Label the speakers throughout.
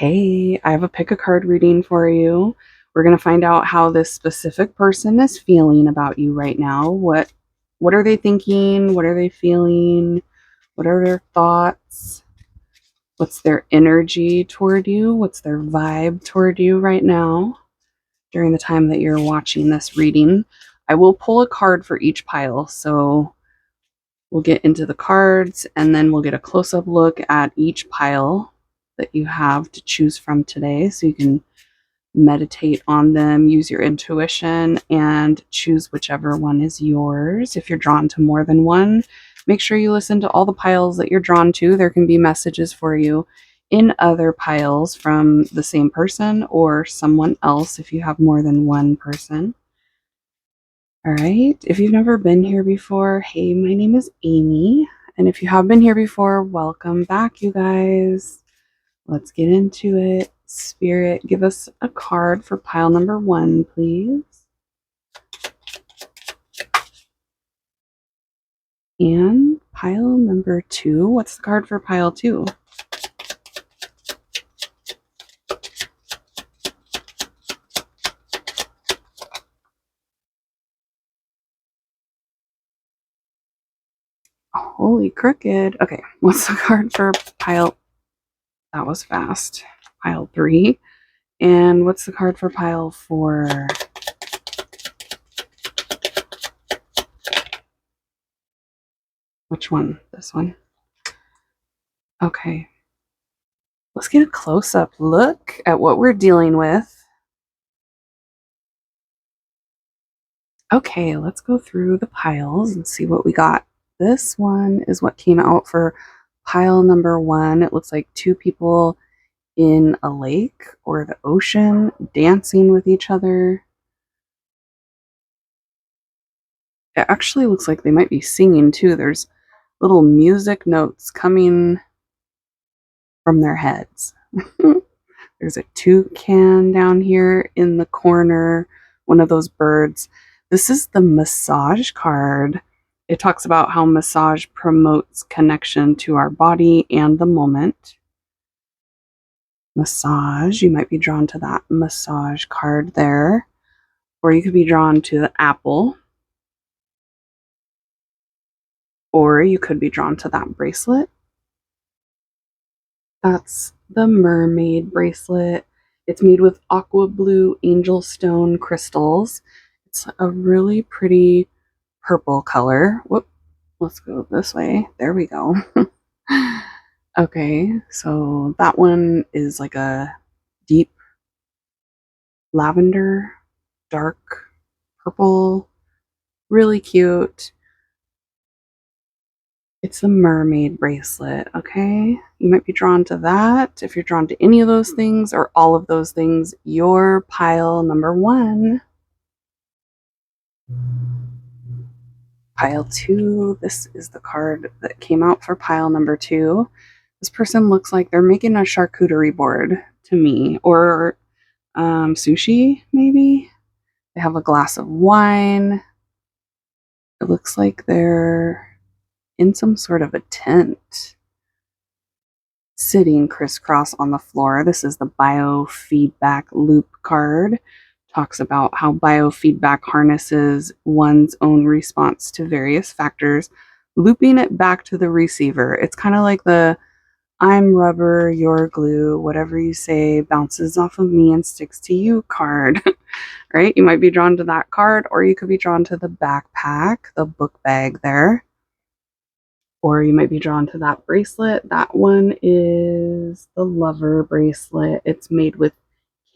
Speaker 1: Hey, I have a pick a card reading for you. We're going to find out how this specific person is feeling about you right now. What are they thinking? What are they feeling? What are their thoughts? What's their energy toward you? What's their vibe toward you right now during the time that you're watching this reading? I will pull a card for each pile, so we'll get into the cards and then we'll get a close-up look at each pile that you have to choose from today, so you can meditate on them, use your intuition, and choose whichever one is yours. If you're drawn to more than one, make sure you listen to all the piles that you're drawn to. There can be messages for you in other piles from the same person or someone else if you have more than one person. All right, if you've never been here before, hey, my name is Amy, and if you have been here before, welcome back, you guys. Let's get into it. Spirit, give us a card for pile number 1, please. And pile number 2. What's the card for pile 2? Holy crooked. Okay, what's the card for pile? That was fast. Pile 3. And what's the card for pile 4? Which one? This one? Okay. Let's get a close-up look at what we're dealing with. Okay, let's go through the piles and see what we got. This one is what came out for pile number 1. It looks like 2 people in a lake or the ocean dancing with each other. It actually looks like they might be singing too. There's little music notes coming from their heads. There's a toucan down here in the corner, one of those birds. This is the massage card. It talks about how massage promotes connection to our body and the moment. Massage, you might be drawn to that massage card there. Or you could be drawn to the apple. Or you could be drawn to that bracelet. That's the mermaid bracelet. It's made with aqua blue angel stone crystals. It's a really pretty purple color. Whoop, let's go this way. There we go. Okay, so that one is like a deep lavender, dark purple, really cute. It's a mermaid bracelet, okay? You might be drawn to that. If you're drawn to any of those things or all of those things, you're pile number 1. Pile 2, this is the card that came out for pile number 2. This person looks like they're making a charcuterie board to me, or sushi, maybe? They have a glass of wine. It looks like they're in some sort of a tent, sitting crisscross on the floor. This is the biofeedback loop card. Talks about how biofeedback harnesses one's own response to various factors, looping it back to the receiver. It's kind of like the I'm rubber, you're glue, whatever you say bounces off of me and sticks to you card. Right? You might be drawn to that card, or you could be drawn to the backpack, the book bag there. Or you might be drawn to that bracelet. That one is the lover bracelet. It's made with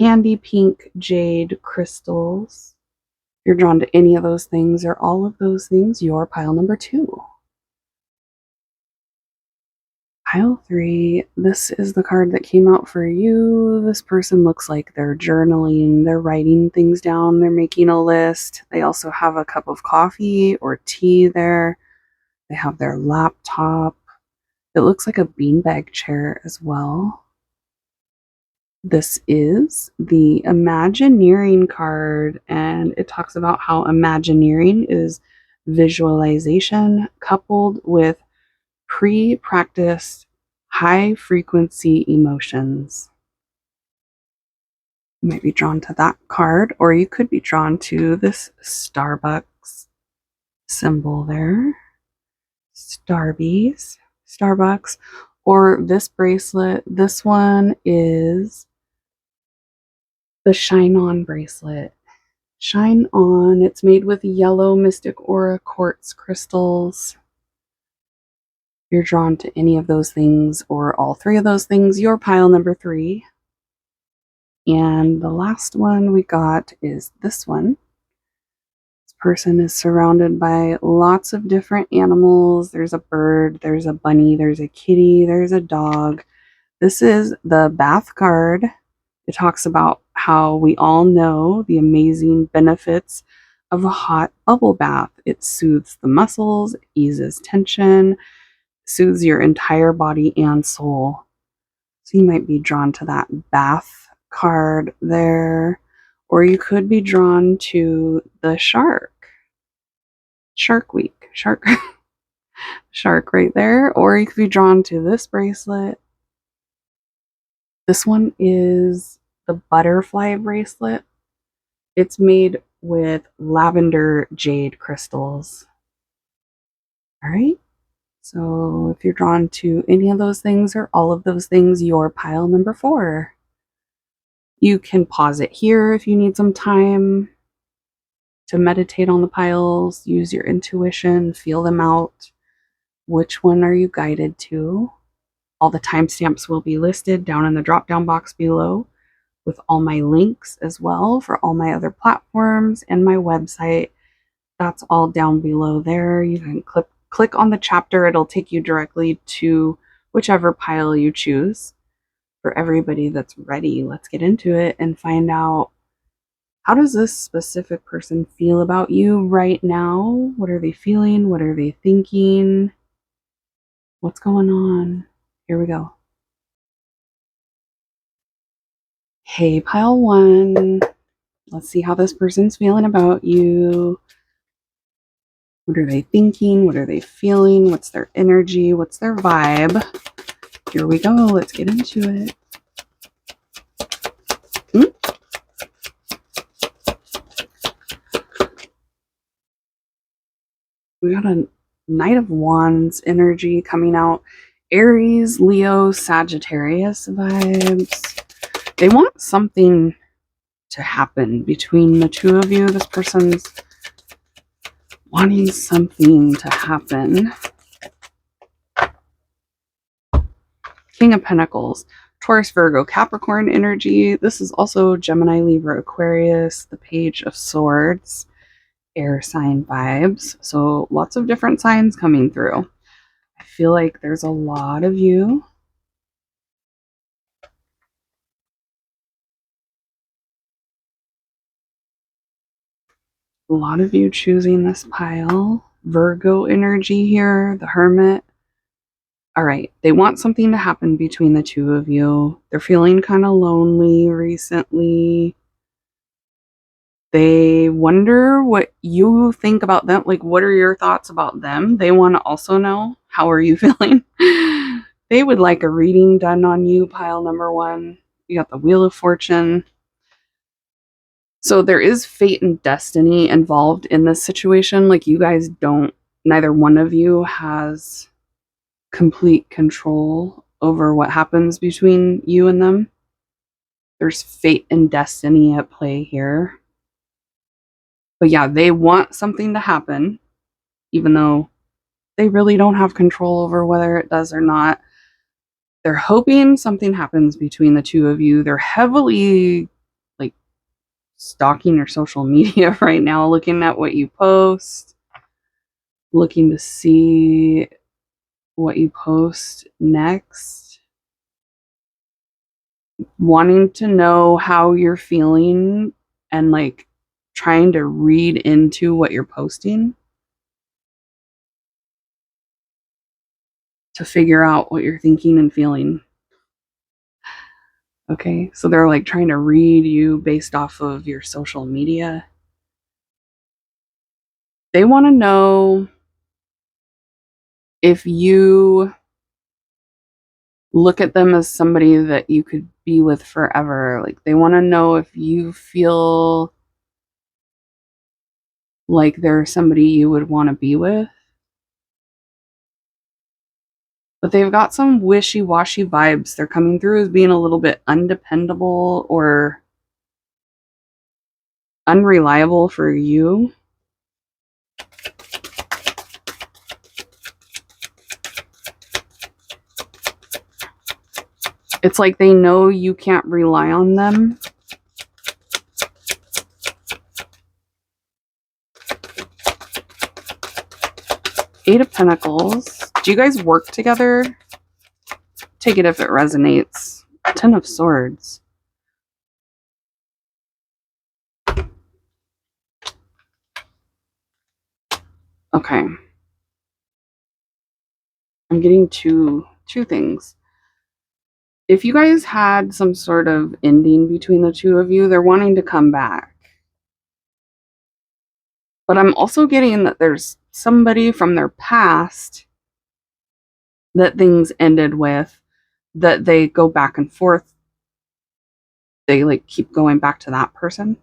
Speaker 1: candy pink jade crystals. If you're drawn to any of those things or all of those things, you're pile number 2. Pile 3, this is the card that came out for you. This person looks like they're journaling, they're writing things down, they're making a list. They also have a cup of coffee or tea there. They have their laptop. It looks like a beanbag chair as well. This is the Imagineering card, and it talks about how Imagineering is visualization coupled with pre-practiced high-frequency emotions. You might be drawn to that card, or you could be drawn to this Starbucks symbol there. Starbucks, or this bracelet. This one is the Shine On bracelet. Shine On. It's made with yellow Mystic Aura quartz crystals. If you're drawn to any of those things or all three of those things, you're pile number 3. And the last one we got is this one. This person is surrounded by lots of different animals. There's a bird, there's a bunny, there's a kitty, there's a dog. This is the bath card. It talks about how we all know the amazing benefits of a hot bubble bath. It soothes the muscles, eases tension, soothes your entire body and soul. So you might be drawn to that bath card there, or you could be drawn to the shark. Shark Week. Shark right there, or you could be drawn to this bracelet. This one is the butterfly bracelet. It's made with lavender jade crystals. All right. So if you're drawn to any of those things or all of those things, you're pile number 4. You can pause it here if you need some time to meditate on the piles, use your intuition, feel them out. Which one are you guided to? All the timestamps will be listed down in the drop-down box below, with all my links as well for all my other platforms and my website. That's all down below there. You can click on the chapter. It'll take you directly to whichever pile you choose. For everybody that's ready, let's get into it and find out, how does this specific person feel about you right now? What are they feeling? What are they thinking? What's going on? Here we go. Hey, pile 1. Let's see how this person's feeling about you. What are they thinking? What are they feeling? What's their energy? What's their vibe? Here we go. Let's get into it. We got a Knight of Wands energy coming out. Aries, Leo, Sagittarius vibes. They want something to happen between the two of you. This person's wanting something to happen. King of Pentacles, Taurus, Virgo, Capricorn energy. This is also Gemini, Libra, Aquarius, the Page of Swords, air sign vibes. So lots of different signs coming through. I feel like there's a lot of you. A lot of you choosing this pile. Virgo energy here, the Hermit. All right, they want something to happen between the two of you. They're feeling kind of lonely recently. They wonder what you think about them. Like, what are your thoughts about them? They want to also know, how are you feeling? They would like a reading done on you, pile number 1. You got the Wheel of Fortune. So there is fate and destiny involved in this situation. Like, you guys don't, neither one of you has complete control over what happens between you and them. There's fate and destiny at play here. But yeah, they want something to happen, even though they really don't have control over whether it does or not. They're hoping something happens between the two of you. They're heavily like stalking your social media right now, looking at what you post, looking to see what you post next, wanting to know how you're feeling and like trying to read into what you're posting to figure out what you're thinking and feeling. Okay, so they're like trying to read you based off of your social media. They want to know if you look at them as somebody that you could be with forever. Like they want to know if you feel like they're somebody you would want to be with. But they've got some wishy-washy vibes. They're coming through as being a little bit undependable or unreliable for you. It's like they know you can't rely on them. Eight of Pentacles. Do you guys work together? Take it if it resonates. Ten of Swords. Okay. I'm getting two things. If you guys had some sort of ending between the two of you, they're wanting to come back. But I'm also getting that there's somebody from their past that things ended with, that they go back and forth. They like keep going back to that person.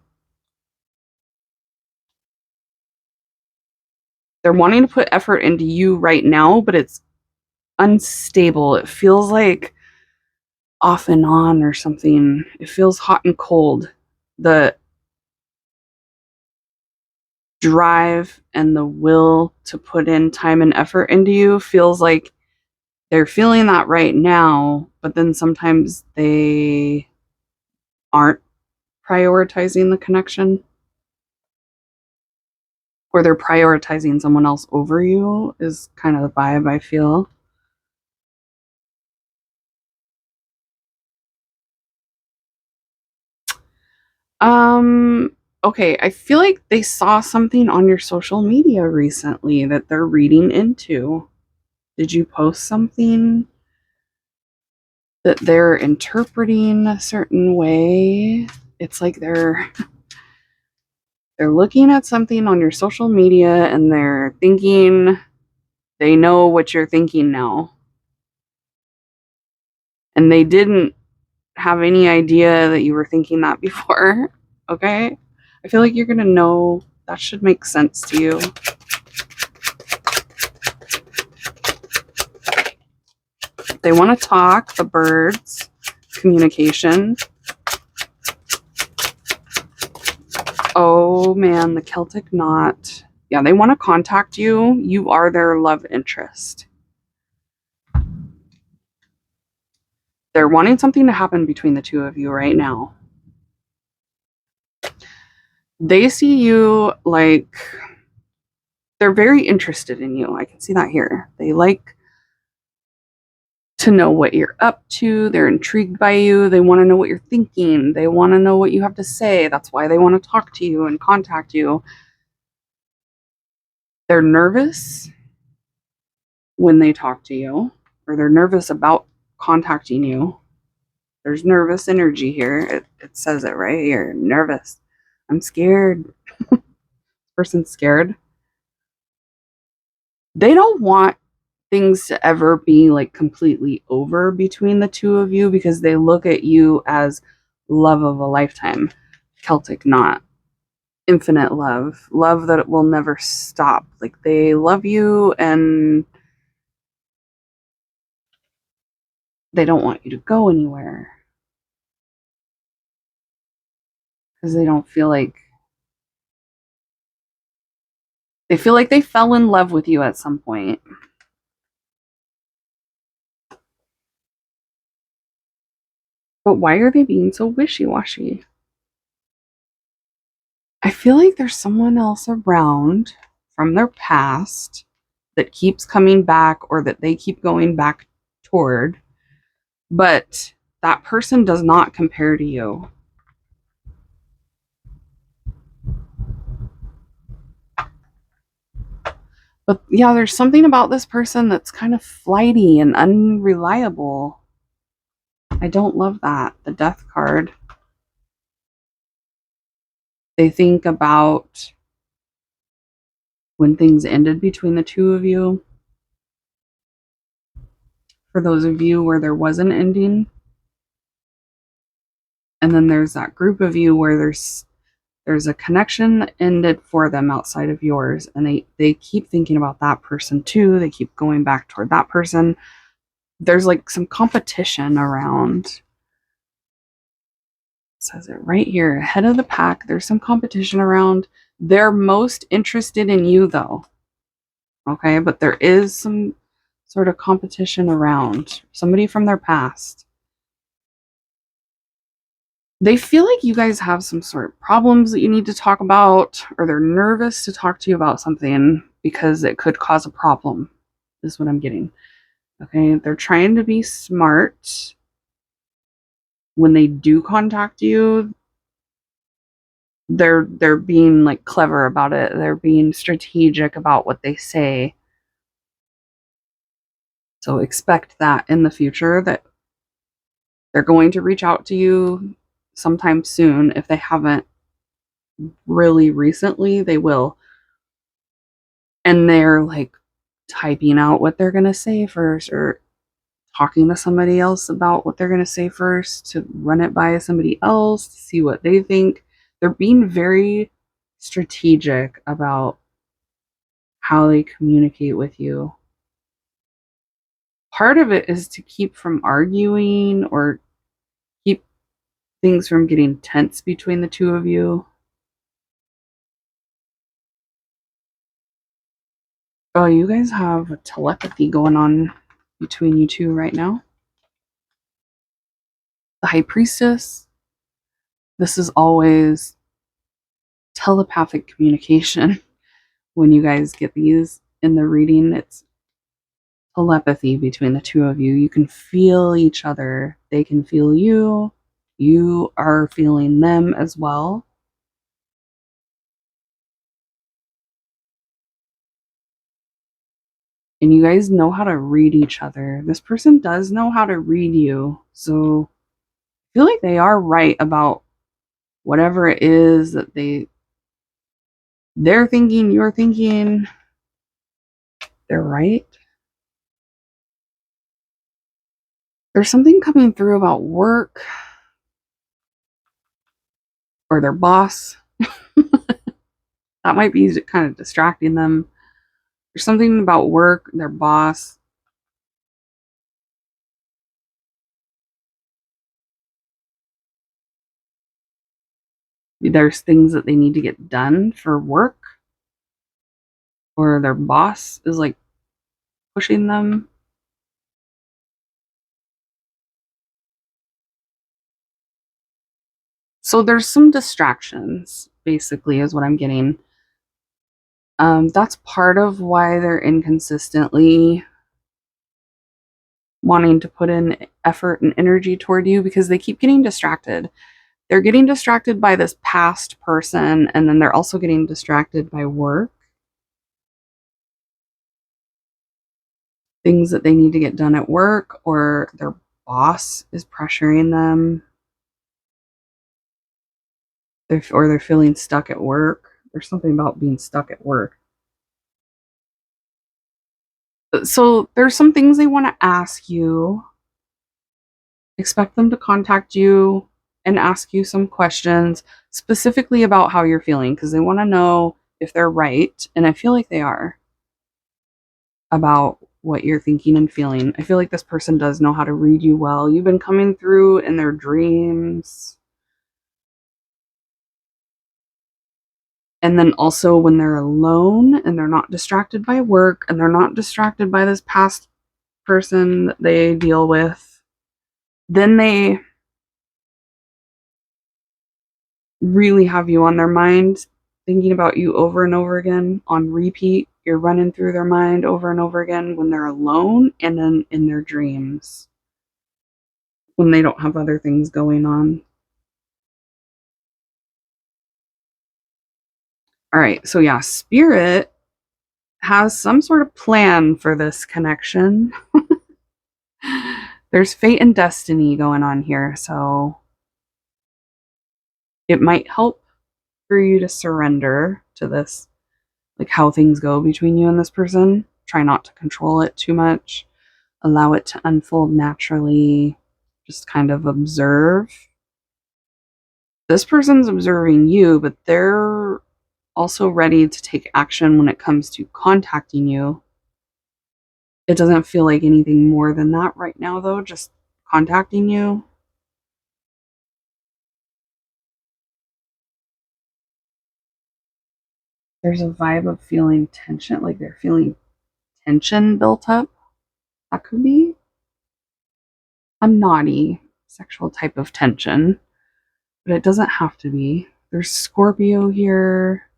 Speaker 1: They're wanting to put effort into you right now, but it's unstable. It feels like off and on or something. It feels hot and cold. The drive and the will to put in time and effort into you feels like they're feeling that right now, but then sometimes they aren't prioritizing the connection, or they're prioritizing someone else over you is kind of the vibe I feel. Okay, I feel like they saw something on your social media recently that they're reading into. Did you post something that they're interpreting a certain way? It's like they're looking at something on your social media and they're thinking they know what you're thinking now. And they didn't have any idea that you were thinking that before. Okay? I feel like you're going to know. That should make sense to you. They want to talk, the birds, communication. Oh man, the Celtic knot. Yeah, they want to contact you. You are their love interest. They're wanting something to happen between the two of you right now. They see you like they're very interested in you. I can see that here. They like to know what you're up to. They're intrigued by you. They want to know what you're thinking. They want to know what you have to say. That's why they want to talk to you and contact you. They're nervous when they talk to you, or they're nervous about contacting you. There's nervous energy here. It says it right here. Nervous. I'm scared. Person's scared. They don't want things to ever be like completely over between the two of you because they look at you as love of a lifetime. Celtic knot. Infinite love. Love that will never stop. Like they love you and they don't want you to go anywhere. Because they don't feel like they feel like they fell in love with you at some point. But why are they being so wishy-washy? I feel like there's someone else around from their past that keeps coming back or that they keep going back toward, but that person does not compare to you. But yeah, there's something about this person that's kind of flighty and unreliable. I don't love that. The Death card. They think about when things ended between the two of you. for those of you where there was an ending. And then there's that group of you where there's a connection that ended for them outside of yours, and they keep thinking about that person too. They keep going back toward that person. There's like some competition around. It says it right here, head of the pack. There's some competition around. They're most interested in you though. Okay, but there is some sort of competition around somebody from their past. They feel like you guys have some sort of problems that you need to talk about, or they're nervous to talk to you about something because it could cause a problem, is what I'm getting. Okay, they're trying to be smart when they do contact you. They're being like clever about it. They're being strategic about what they say. So expect that in the future, that they're going to reach out to you sometime soon. If they haven't really recently, they will. And they're like typing out what they're going to say first, or talking to somebody else about what they're going to say first, to run it by somebody else to see what they think. They're being very strategic about how they communicate with you. Part of it is to keep from arguing or keep things from getting tense between the two of you. Oh, you guys have a telepathy going on between you two right now. The High Priestess. This is always telepathic communication. When you guys get these in the reading, it's telepathy between the two of you. You can feel each other. They can feel you. You are feeling them as well. And you guys know how to read each other. This person does know how to read you. So I feel like they are right about whatever it is that they're thinking, you're thinking. They're right. There's something coming through about work or their boss. That might be kind of distracting them. There's something about work, their boss. There's things that they need to get done for work, or their boss is like pushing them. So there's some distractions, basically, is what I'm getting. That's part of why they're inconsistently wanting to put in effort and energy toward you, because they keep getting distracted. They're getting distracted by this past person, and then they're also getting distracted by work. Things that they need to get done at work, or their boss is pressuring them. Or they're feeling stuck at work. There's something about being stuck at work. So there's some things they want to ask you. Expect them to contact you and ask you some questions specifically about how you're feeling, because they want to know if they're right. And I feel like they are, about what you're thinking and feeling. I feel like this person does know how to read you well. You've been coming through in their dreams. And then also when they're alone and they're not distracted by work and they're not distracted by this past person that they deal with, then they really have you on their mind, thinking about you over and over again on repeat. You're running through their mind over and over again when they're alone, and then in their dreams when they don't have other things going on. All right, so yeah, Spirit has some sort of plan for this connection. There's fate and destiny going on here, so it might help for you to surrender to this, like how things go between you and this person. Try not to control it too much. Allow it to unfold naturally. Just kind of observe. This person's observing you, but they're also ready to take action when it comes to contacting you. It doesn't feel like anything more than that right now, though, just contacting you. There's a vibe of feeling tension, like they're feeling tension built up. That could be a naughty sexual type of tension, but it doesn't have to be. There's Scorpio here,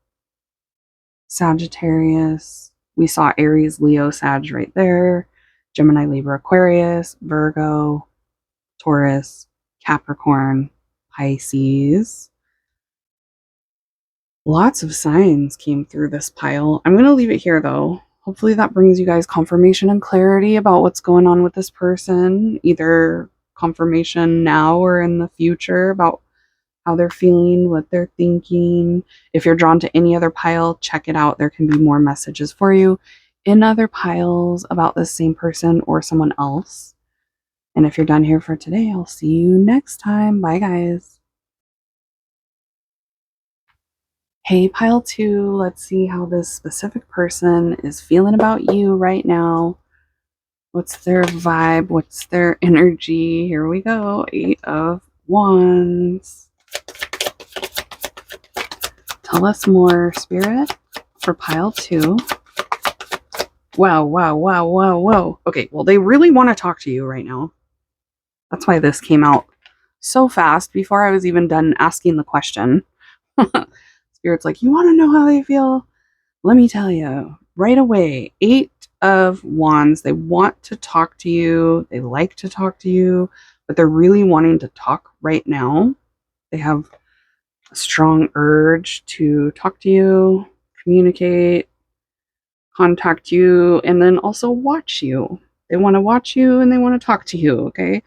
Speaker 1: Sagittarius. We saw Aries, Leo, Sag right there. Gemini, Libra, Aquarius, Virgo, Taurus, Capricorn, Pisces. Lots of signs came through this pile. I'm going to leave it here though. Hopefully that brings you guys confirmation and clarity about what's going on with this person, either confirmation now or in the future about how they're feeling, what they're thinking. If you're drawn to any other pile, check it out. There can be more messages for you in other piles about the same person or someone else. And if you're done here for today, I'll see you next time. Bye, guys. Hey, pile 2, let's see how this specific person is feeling about you right now. What's their vibe? What's their energy? Here we go. 8 of Wands. Tell us more, Spirit, for pile 2. Wow. Okay, well, they really want to talk to you right now. That's why this came out so fast before I was even done asking the question. Spirit's like, you want to know how they feel? Let me tell you, right away, 8 of Wands. They want to talk to you. They like to talk to you, but they're really wanting to talk right now. They have a strong urge to talk to you, communicate, contact you, and then also watch you. They want to watch you and they want to talk to you, okay?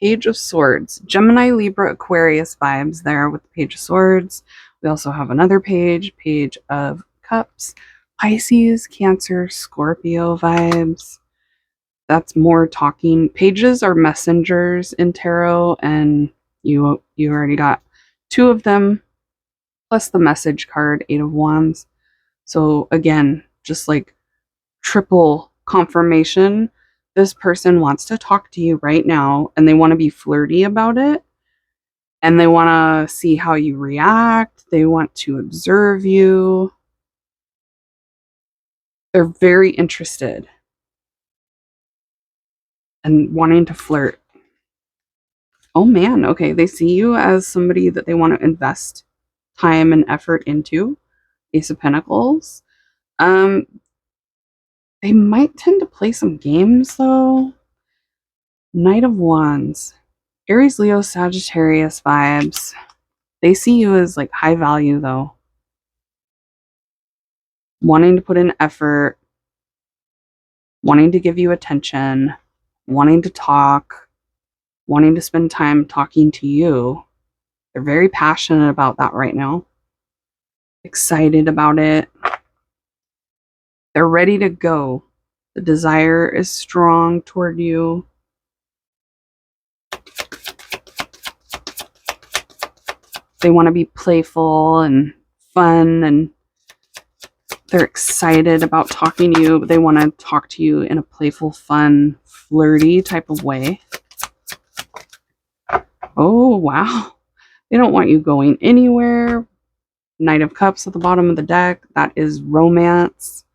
Speaker 1: Page of Swords. Gemini, Libra, Aquarius vibes there with the Page of Swords. We also have another page, Page of Cups. Pisces, Cancer, Scorpio vibes. That's more talking. Pages are messengers in tarot, and you already got 2 of them, plus the message card, 8 of Wands. So again, just like triple confirmation. This person wants to talk to you right now, and they want to be flirty about it, and they want to see how you react. They want to observe you. They're very interested and wanting to flirt. Oh man, okay. They see you as somebody that they want to invest time and effort into. Ace of Pentacles. Um, they might tend to play some games though. Knight of Wands. Aries, Leo, Sagittarius vibes. They see you as like high value though. Wanting to put in effort, wanting to give you attention, wanting to talk, wanting to spend time talking to you. They're very passionate about that right now. Excited about it. They're ready to go. The desire is strong toward you. They want to be playful and fun, and they're excited about talking to you, but they want to talk to you in a playful, fun, flirty type of way. Oh, wow. They don't want you going anywhere. Knight of Cups at the bottom of the deck. That is romance.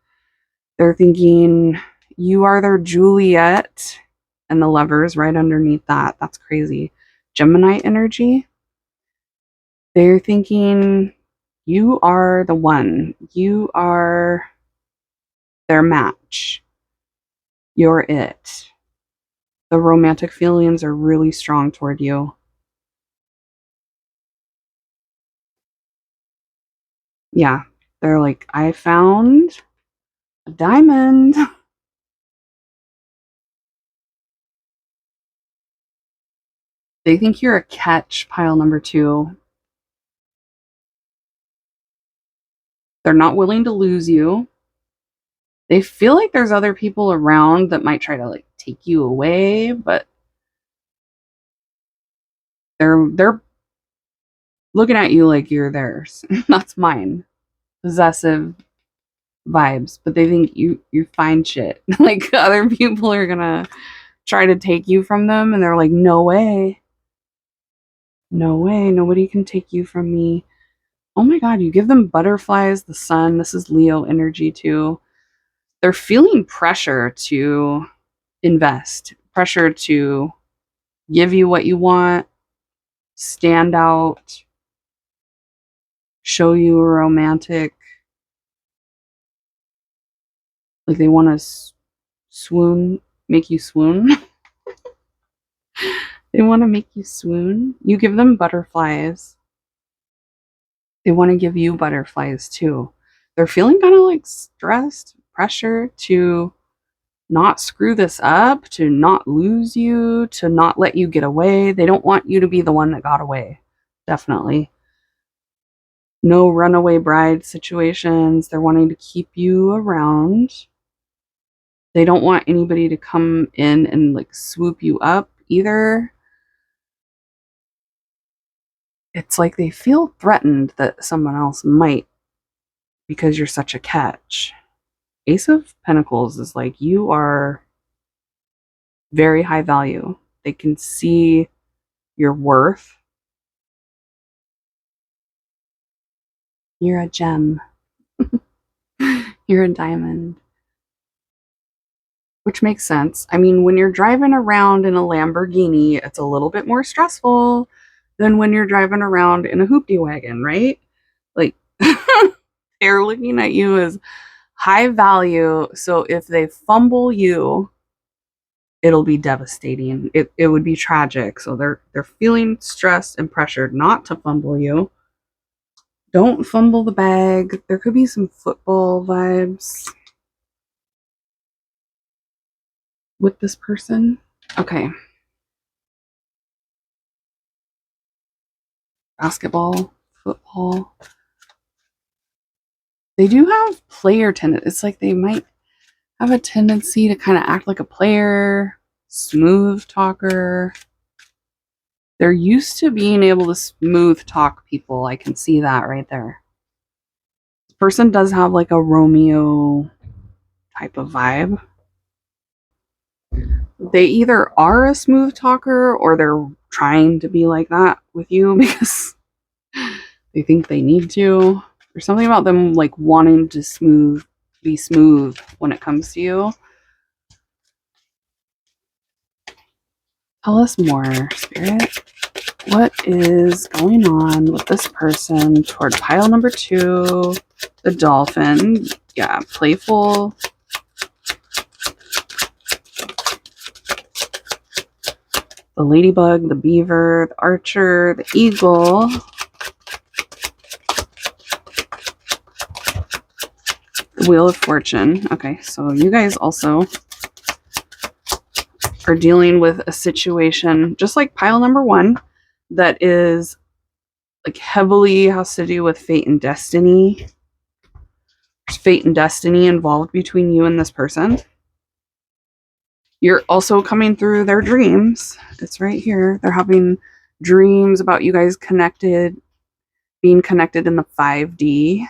Speaker 1: They're thinking you are their Juliet, and the Lovers right underneath that. That's crazy. Gemini energy. They're thinking you are the one. You are their match. You're it. The romantic feelings are really strong toward you. Yeah, they're like, I found a diamond. They think you're a catch, pile number 2. They're not willing to lose you. They feel like there's other people around that might try to like take you away, but they're looking at you like you're theirs. That's mine. Possessive vibes, but they think you find shit. Like other people are gonna try to take you from them, and they're like, no way. No way, nobody can take you from me. Oh my god, you give them butterflies, the sun. This is Leo energy too. They're feeling pressure to invest, pressure to give you what you want, stand out, show you a romantic, like they want to swoon, make you swoon. They want to make you swoon. You give them butterflies. They want to give you butterflies too. They're feeling kind of like stressed, pressure to not screw this up, to not lose you, to not let you get away. They don't want you to be the one that got away. Definitely. No runaway bride situations. They're wanting to keep you around. They don't want anybody to come in and like swoop you up either. It's like they feel threatened that someone else might because you're such a catch. Ace of Pentacles is like you are very high value. They can see your worth. You're a gem. You're a diamond. Which makes sense. I mean, when you're driving around in a Lamborghini, it's a little bit more stressful than when you're driving around in a hoopty wagon, right? Like, they're looking at you as high value. So if they fumble you, it'll be devastating. It would be tragic. So they're feeling stressed and pressured not to fumble you. Don't fumble the bag. There could be some football vibes with this person. Okay. Basketball, football. They do have player tendency. It's like they might have a tendency to kind of act like a player, smooth talker. They're used to being able to smooth talk people. I can see that right there. This person does have like a Romeo type of vibe. They either are a smooth talker or they're trying to be like that with you because they think they need to. There's something about them like wanting to be smooth when it comes to you. Tell us more, Spirit. What is going on with this person toward pile number 2? The dolphin. Yeah, playful. The ladybug, the beaver, the archer, the eagle. The wheel of fortune. Okay, so you guys also are dealing with a situation just like pile number 1 that is like heavily has to do with fate and destiny. There's fate and destiny involved between you and this person. You're also coming through their dreams. It's right here. They're having dreams about you guys connected, being connected in the 5D,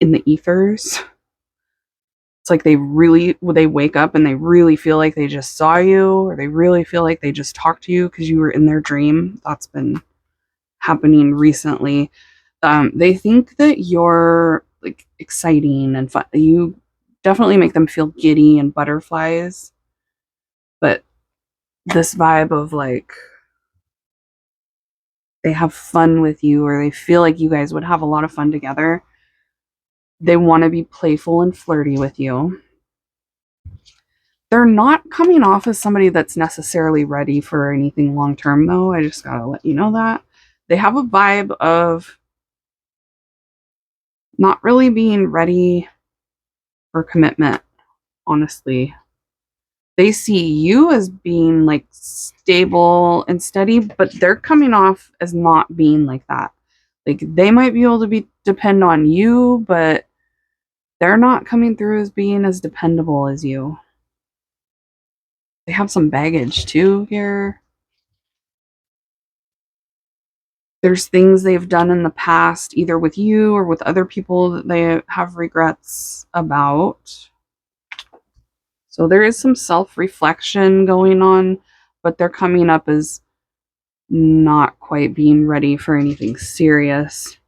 Speaker 1: in the ethers. It's like they wake up and they really feel like they just saw you, or they really feel like they just talked to you because you were in their dream. That's been happening recently. They think that you're like exciting and fun. You definitely make them feel giddy and butterflies. But this vibe of like they have fun with you, or they feel like you guys would have a lot of fun together. They want to be playful and flirty with you. They're not coming off as somebody that's necessarily ready for anything long term, though. I just gotta let you know that. They have a vibe of not really being ready for commitment, honestly. They see you as being like stable and steady, but they're coming off as not being like that. Like they might be able to depend on you, but They're not coming through as being as dependable as you. They have some baggage too here. There's things they've done in the past, either with you or with other people, that they have regrets about. So there is some self-reflection going on, but they're coming up as not quite being ready for anything serious.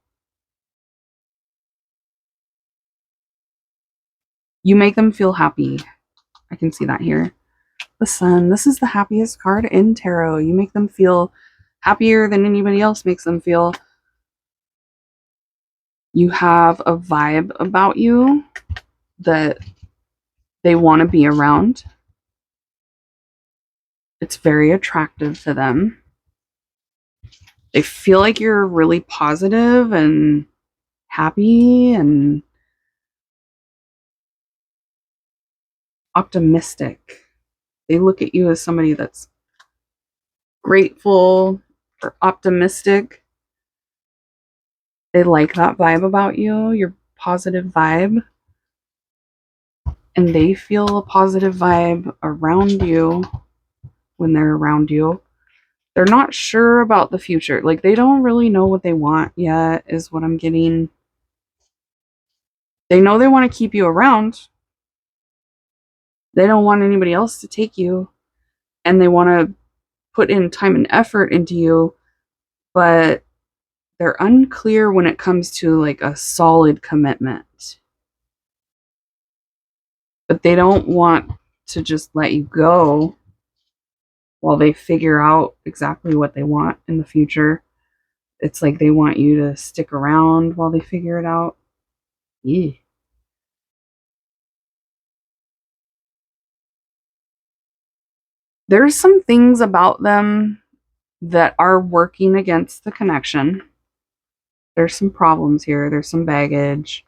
Speaker 1: You make them feel happy. I can see that here. The Sun. This is the happiest card in tarot. You make them feel happier than anybody else makes them feel. You have a vibe about you that they want to be around. It's very attractive to them. They feel like you're really positive and happy and optimistic. They look at you as somebody that's grateful or optimistic. They like that vibe about you, your positive vibe. And they feel a positive vibe around you when they're around you. They're not sure about the future. Like, they don't really know what they want yet, is what I'm getting. They know they want to keep you around. They don't want anybody else to take you. And they want to put in time and effort into you. But they're unclear when it comes to like a solid commitment. But they don't want to just let you go while they figure out exactly what they want in the future. It's like they want you to stick around while they figure it out. Yeah. There's some things about them that are working against the connection. There's some problems here. There's some baggage.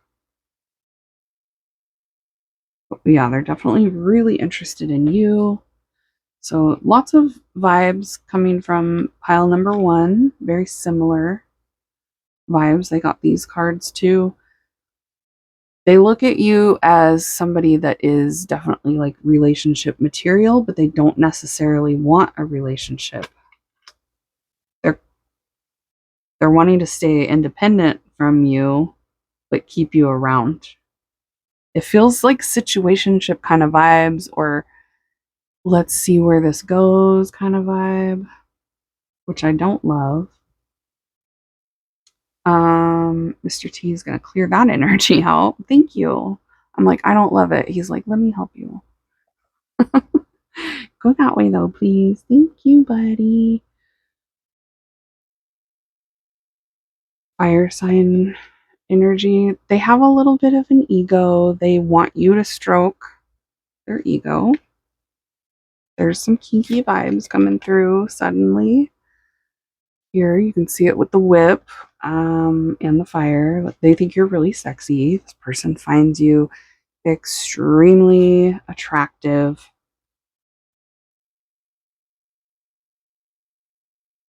Speaker 1: But yeah, they're definitely really interested in you. So lots of vibes coming from pile number 1. Very similar vibes. They got these cards too. They look at you as somebody that is definitely like relationship material, but they don't necessarily want a relationship. They're wanting to stay independent from you, but keep you around. It feels like situationship kind of vibes, or let's see where this goes kind of vibe, which I don't love. Mr. T is going to clear that energy out. Thank you. I'm like, I don't love it. He's like, let me help you. Go that way though, please. Thank you, buddy. Fire sign energy. They have a little bit of an ego. They want you to stroke their ego. There's some kinky vibes coming through suddenly. Here, you can see it with the whip and the fire. They think you're really sexy. This person finds you extremely attractive.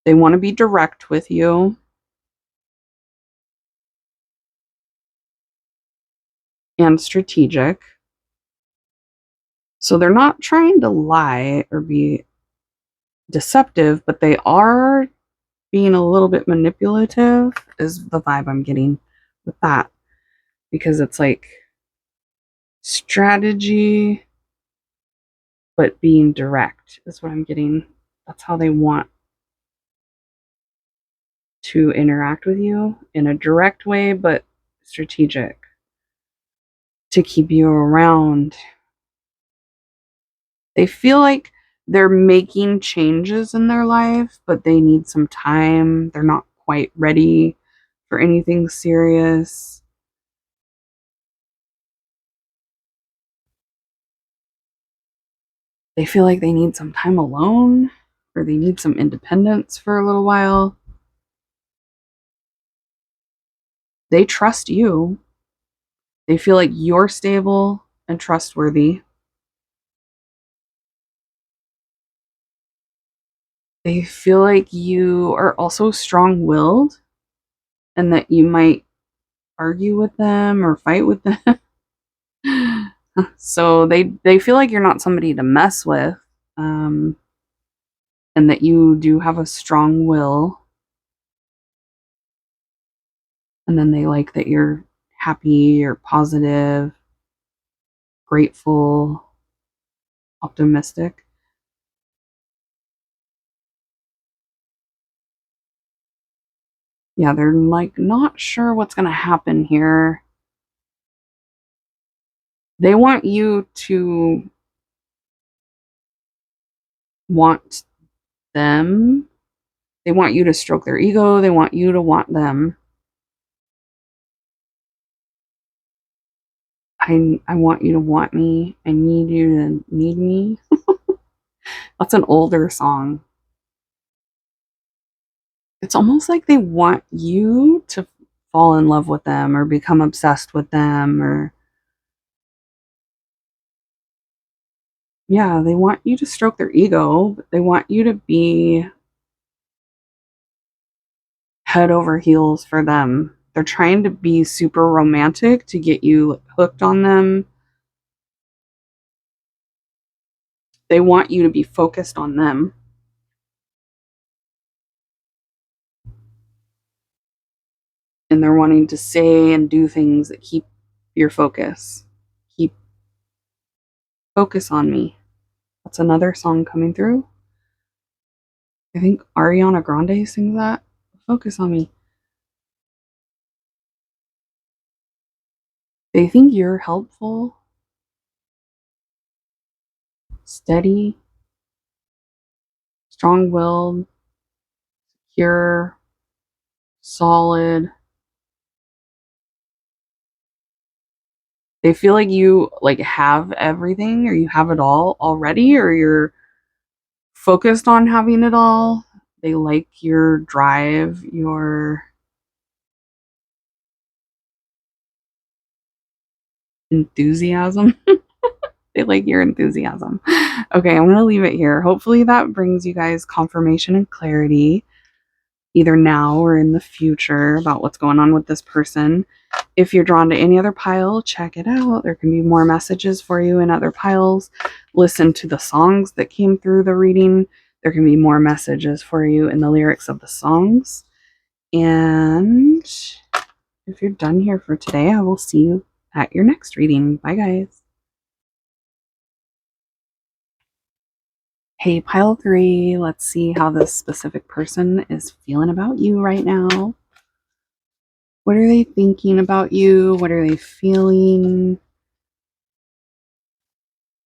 Speaker 1: They want to be direct with you. And strategic. So they're not trying to lie or be deceptive, but they are being a little bit manipulative, is the vibe I'm getting with that. Because it's like strategy, but being direct is what I'm getting. That's how they want to interact with you, in a direct way, but strategic, to keep you around. They feel like they're making changes in their life, but they need some time. They're not quite ready for anything serious. They feel like they need some time alone, or they need some independence for a little while. They trust you. They feel like you're stable and trustworthy. They feel like you are also strong-willed, and that you might argue with them or fight with them. So they feel like you're not somebody to mess with, um, and that you do have a strong will. And then they like that you're happy, you're positive, grateful, optimistic. Yeah, they're like not sure what's going to happen here. They want you to want them. They want you to stroke their ego. They want you to want them. I want you to want me. I need you to need me. That's an older song. It's almost like they want you to fall in love with them or become obsessed with them, or yeah, they want you to stroke their ego, but they want you to be head over heels for them. They're trying to be super romantic to get you hooked on them. They want you to be focused on them. And they're wanting to say and do things that keep your focus. Keep focus on me. That's another song coming through. I think Ariana Grande sings that. Focus on me. They think you're helpful, steady, strong willed, secure, solid. They feel like you like have everything or you have it all already, or you're focused on having it all. They like your drive, your enthusiasm. They like your enthusiasm. Okay, I'm going to leave it here. Hopefully that brings you guys confirmation and clarity either now or in the future about what's going on with this person. If you're drawn to any other pile, check it out. There can be more messages for you in other piles. Listen to the songs that came through the reading. There can be more messages for you in the lyrics of the songs. And if you're done here for today, I will see you at your next reading. Bye, guys. Hey, pile 3, let's see how this specific person is feeling about you right now. What are they thinking about you? What are they feeling?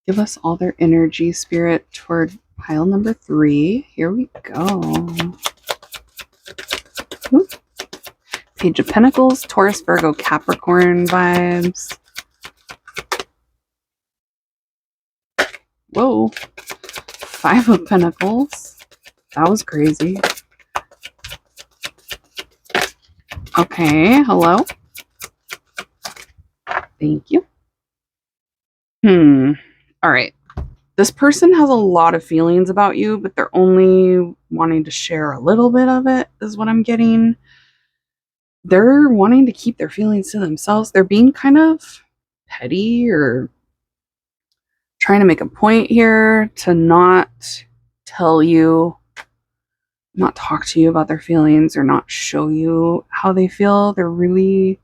Speaker 1: Give us all their energy, spirit toward pile number 3. Here we go. Ooh. Page of Pentacles, Taurus, Virgo, Capricorn vibes. Whoa. 5 of Pentacles. That was crazy. Okay, hello. Thank you. All right. This person has a lot of feelings about you, but they're only wanting to share a little bit of it, is what I'm getting. They're wanting to keep their feelings to themselves. They're being kind of petty or trying to make a point here to not tell you, not talk to you about their feelings or not show you how they feel. They're really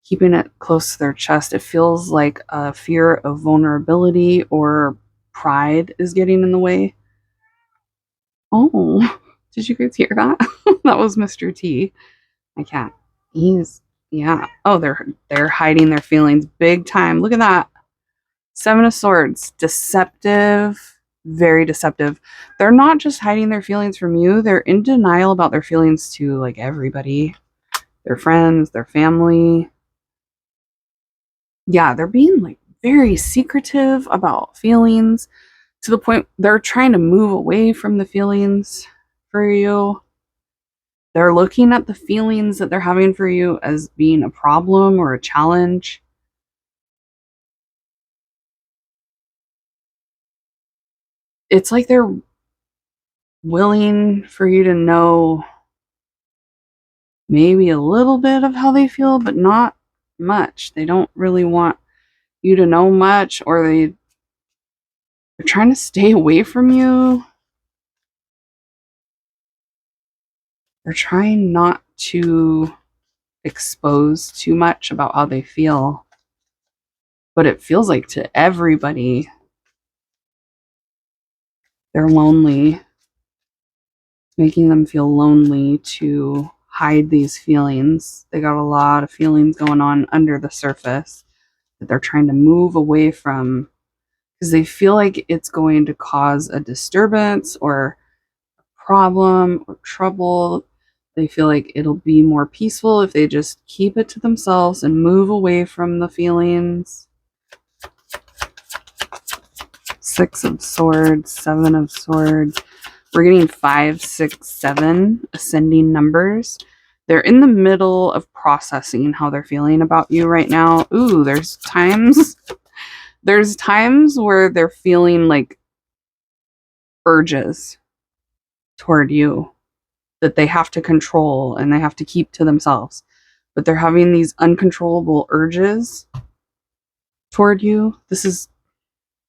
Speaker 1: keeping it close to their chest. It feels like a fear of vulnerability or pride is getting in the way. Oh, did you guys hear that? That was Mr. T. My cat. Yeah. Oh, they're hiding their feelings big time. Look at that. 7 of Swords. Deceptive. Very deceptive. They're not just hiding their feelings from you. They're in denial about their feelings to like everybody. Their friends, their family. Yeah, they're being like very secretive about feelings to the point they're trying to move away from the feelings for you. They're looking at the feelings that they're having for you as being a problem or a challenge. It's like they're willing for you to know maybe a little bit of how they feel, but not much. They don't really want you to know much, or they're trying to stay away from you. They're trying not to expose too much about how they feel. But it feels like to everybody, they're lonely. It's making them feel lonely to hide these feelings. They got a lot of feelings going on under the surface that they're trying to move away from because they feel like it's going to cause a disturbance or a problem or trouble. They feel like it'll be more peaceful if they just keep it to themselves and move away from the feelings. Six of Swords, Seven of Swords. We're getting 5, 6, 7 ascending numbers. They're in the middle of processing how they're feeling about you right now. Ooh, there's times where they're feeling like urges toward you that they have to control and they have to keep to themselves. But they're having these uncontrollable urges toward you. This is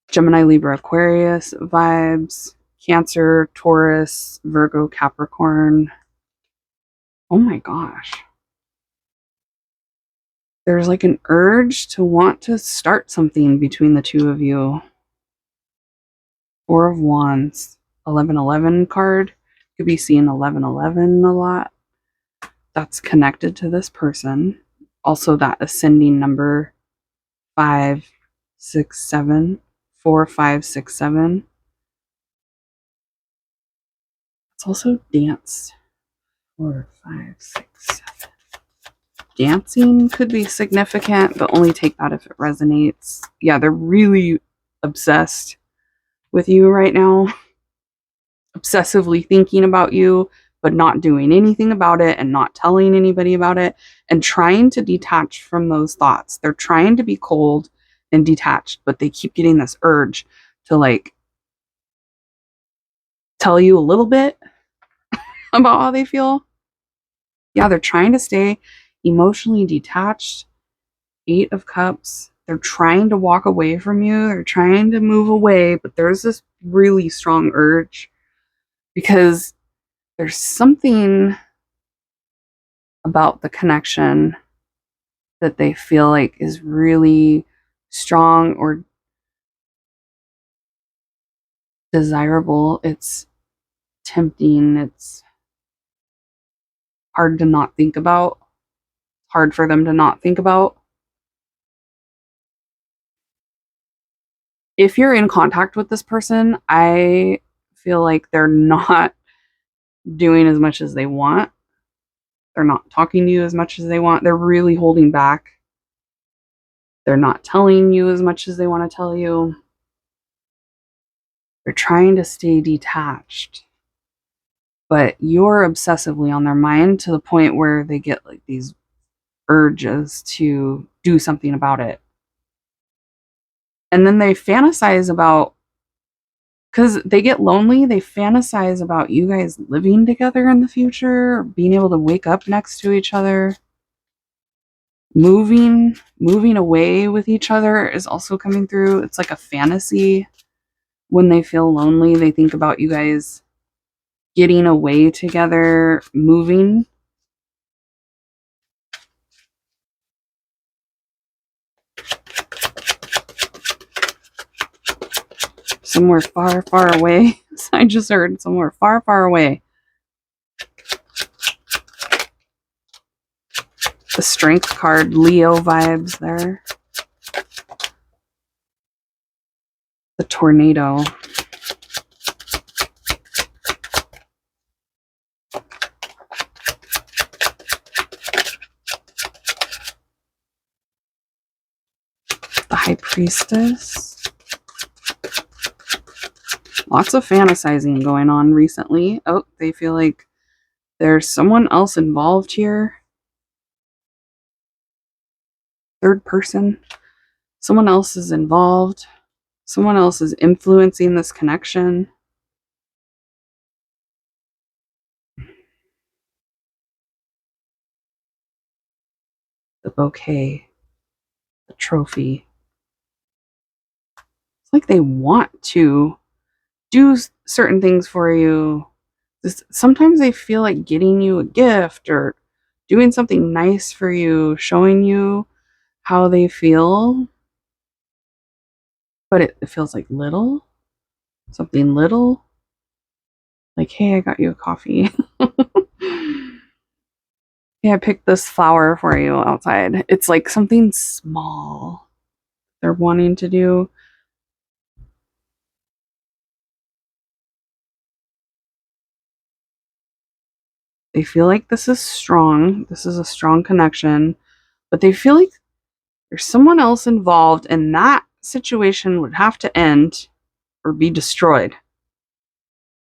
Speaker 1: Gemini, Libra, Aquarius vibes, Cancer, Taurus, Virgo, Capricorn. Oh my gosh. There's like an urge to want to start something between the two of you. Four of Wands, 1111 card. Could be seeing 1111 a lot. That's connected to this person. Also that ascending number 5, 6, 7, 4, 5, 6, 7. It's also dance. 4, 5, 6, 7. Dancing could be significant, but only take that if it resonates. Yeah, they're really obsessed with you right now. Obsessively thinking about you, but not doing anything about it and not telling anybody about it and trying to detach from those thoughts. They're trying to be cold and detached, but they keep getting this urge to like tell you a little bit about how they feel. Yeah, they're trying to stay emotionally detached. 8 of Cups. They're trying to walk away from you. They're trying to move away, but there's this really strong urge because there's something about the connection that they feel like is really strong or desirable. It's tempting. It's hard to not think about. Hard for them to not think about. If you're in contact with this person, I feel like they're not doing as much as they want. They're not talking to you as much as they want. They're really holding back. They're not telling you as much as they want to tell you. They're trying to stay detached. But you're obsessively on their mind to the point where they get like these urges to do something about it. And then they fantasize about, because they get lonely, they fantasize about you guys living together in the future, being able to wake up next to each other. Moving away with each other is also coming through. It's like a fantasy. When they feel lonely, they think about you guys getting away together, moving. Somewhere far, far away. I just heard somewhere far, far away. The Strength card, Leo vibes there. The Tornado. The High Priestess. Lots of fantasizing going on recently. Oh, they feel like there's someone else involved here. Third person. Someone else is involved. Someone else is influencing this connection. The bouquet. The trophy. like they want to do certain things for you. Sometimes they feel like getting you a gift or doing something nice for you, showing you how they feel, but it feels like little, something little. Like, hey, I got you a coffee. Yeah, I picked this flower for you outside. It's like something small they're wanting to do. They feel like this is strong. This is a strong connection, but they feel like there's someone else involved, and that situation would have to end or be destroyed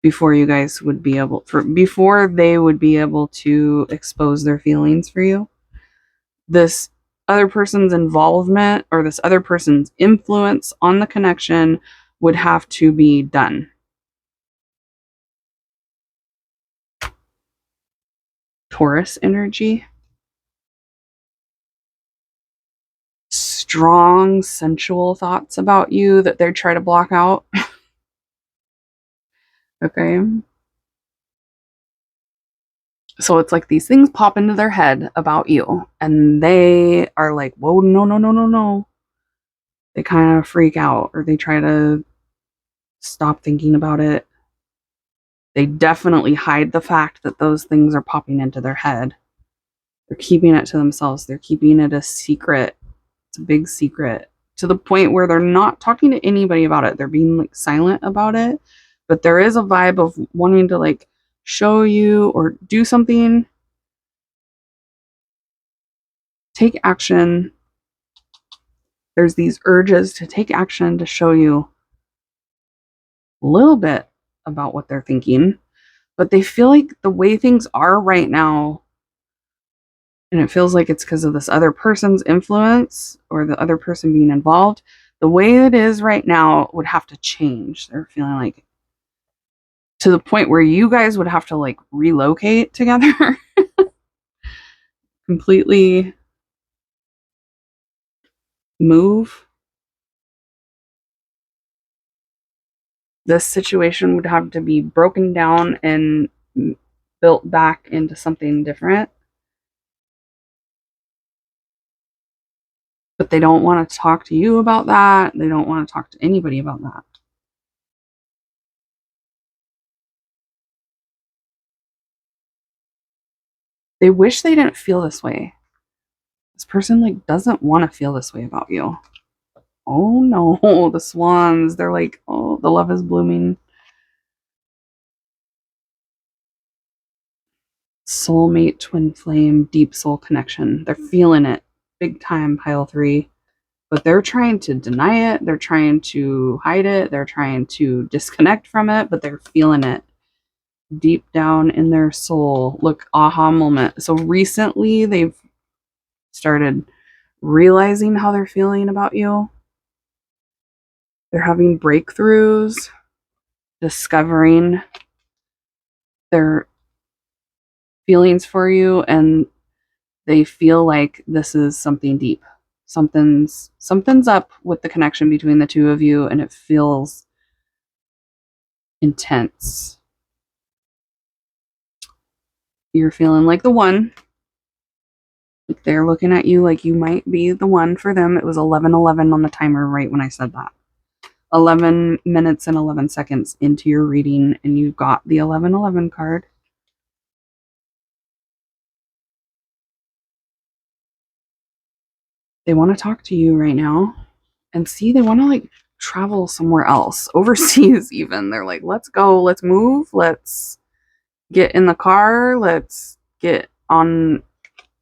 Speaker 1: before you guys would be able before they would be able to expose their feelings for you. This other person's involvement or this other person's influence on the connection would have to be done. Taurus energy. Strong sensual thoughts about you that they try to block out. Okay. So it's like these things pop into their head about you, and they are like, whoa, no, no, no, no, no. They kind of freak out or they try to stop thinking about it. They definitely hide the fact that those things are popping into their head. They're keeping it to themselves. They're keeping it a secret. It's a big secret to the point where they're not talking to anybody about it. They're being like silent about it. But there is a vibe of wanting to like show you or do something, take action. There's these urges to take action to show you a little bit about what they're thinking. But they feel like the way things are right now, and it feels like it's because of this other person's influence or the other person being involved, the way it is right now would have to change. They're feeling like to the point where you guys would have to like relocate together. Completely move. This situation would have to be broken down and built back into something different. But they don't want to talk to you about that. They don't want to talk to anybody about that. They wish they didn't feel this way. This person like doesn't want to feel this way about you. Oh no, the swans. They're like, oh, the love is blooming. Soulmate, twin flame, deep soul connection. They're feeling it big time, pile 3. But they're trying to deny it. They're trying to hide it. They're trying to disconnect from it, but they're feeling it deep down in their soul. Look, aha moment. So recently they've started realizing how they're feeling about you. They're having breakthroughs, discovering their feelings for you, and they feel like this is something deep. Something's up with the connection between the two of you, and it feels intense. You're feeling like the one. They're looking at you like you might be the one for them. It was 11:11 on the timer right when I said that. 11 minutes and 11 seconds into your reading, and you've got the 11:11 card. They want to talk to you right now. And see, they want to like travel somewhere else, overseas even. They're like, let's go, let's move, let's get in the car, let's get on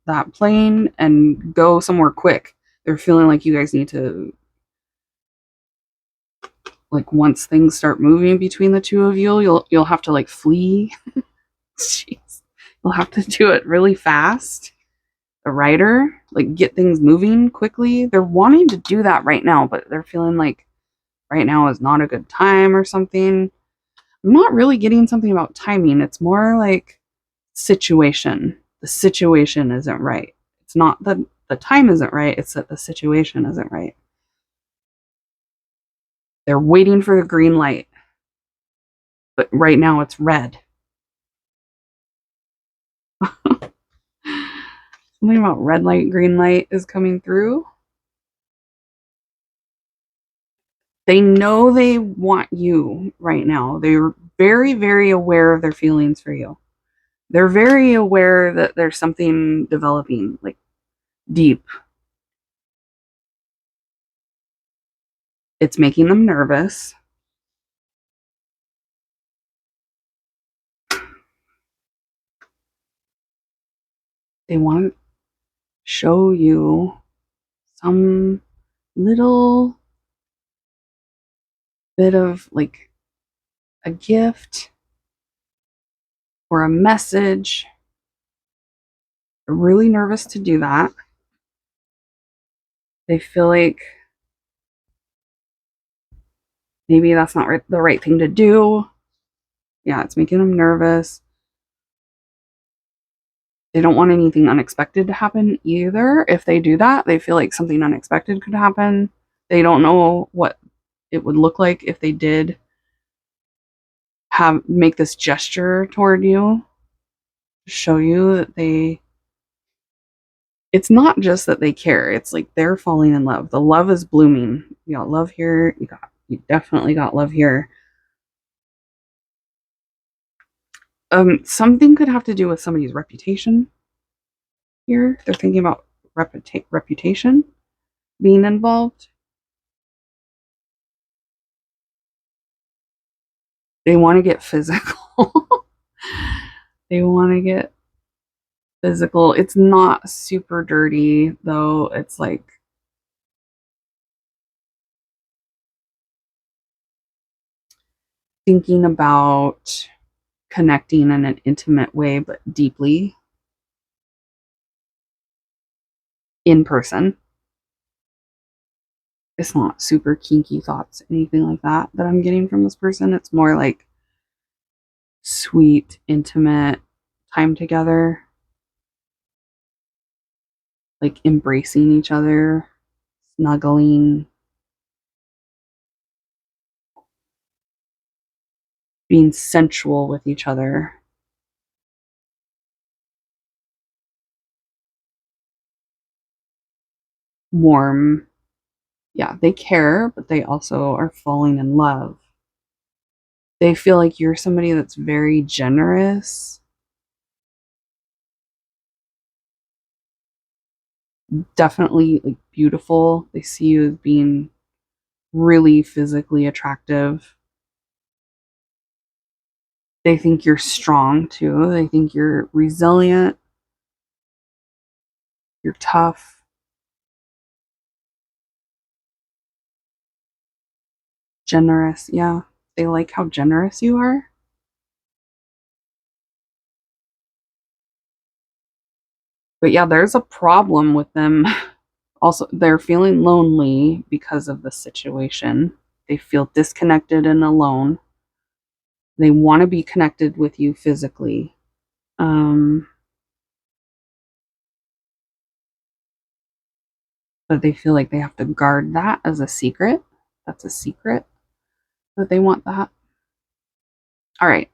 Speaker 1: that plane and go somewhere quick. They're feeling like you guys need to, like, once things start moving between the two of you, you'll have to like flee. Jeez. You'll have to do it really fast. The writer, like, get things moving quickly. They're wanting to do that right now, but they're feeling like right now is not a good time or something. I'm not really getting something about timing. It's more like situation. The situation isn't right. It's not that the time isn't right, it's that the situation isn't right. They're waiting for the green light, but right now it's red. Something about red light, green light is coming through. They know they want you right now. They're very, very aware of their feelings for you. They're very aware that there's something developing, like deep. It's making them nervous. They want to show you some little bit of like a gift or a message. They're really nervous to do that. They feel like maybe that's not the right thing to do. Yeah, it's making them nervous. They don't want anything unexpected to happen either. If they do that, they feel like something unexpected could happen. They don't know what it would look like if they did make this gesture toward you to show you that it's not just that they care. It's like they're falling in love. The love is blooming. You got love here. You definitely got love here. Something could have to do with somebody's reputation here. They're thinking about reputation being involved. They want to get physical. They want to get physical. It's not super dirty though. It's like thinking about connecting in an intimate way, but deeply in person. It's not super kinky thoughts, anything like that I'm getting from this person. It's more like sweet, intimate time together, like embracing each other, snuggling, being sensual with each other. Warm. Yeah, they care, but they also are falling in love. They feel like you're somebody that's very generous, definitely like beautiful. They see you as being really physically attractive. They think you're strong too. They think you're resilient, you're tough. Generous. Yeah, they like how generous you are. But yeah, there's a problem with them. Also, they're feeling lonely because of the situation. They feel disconnected and alone. They want to be connected with you physically. Um, but they feel like they have to guard that as a secret. That's a secret that they want that. All right.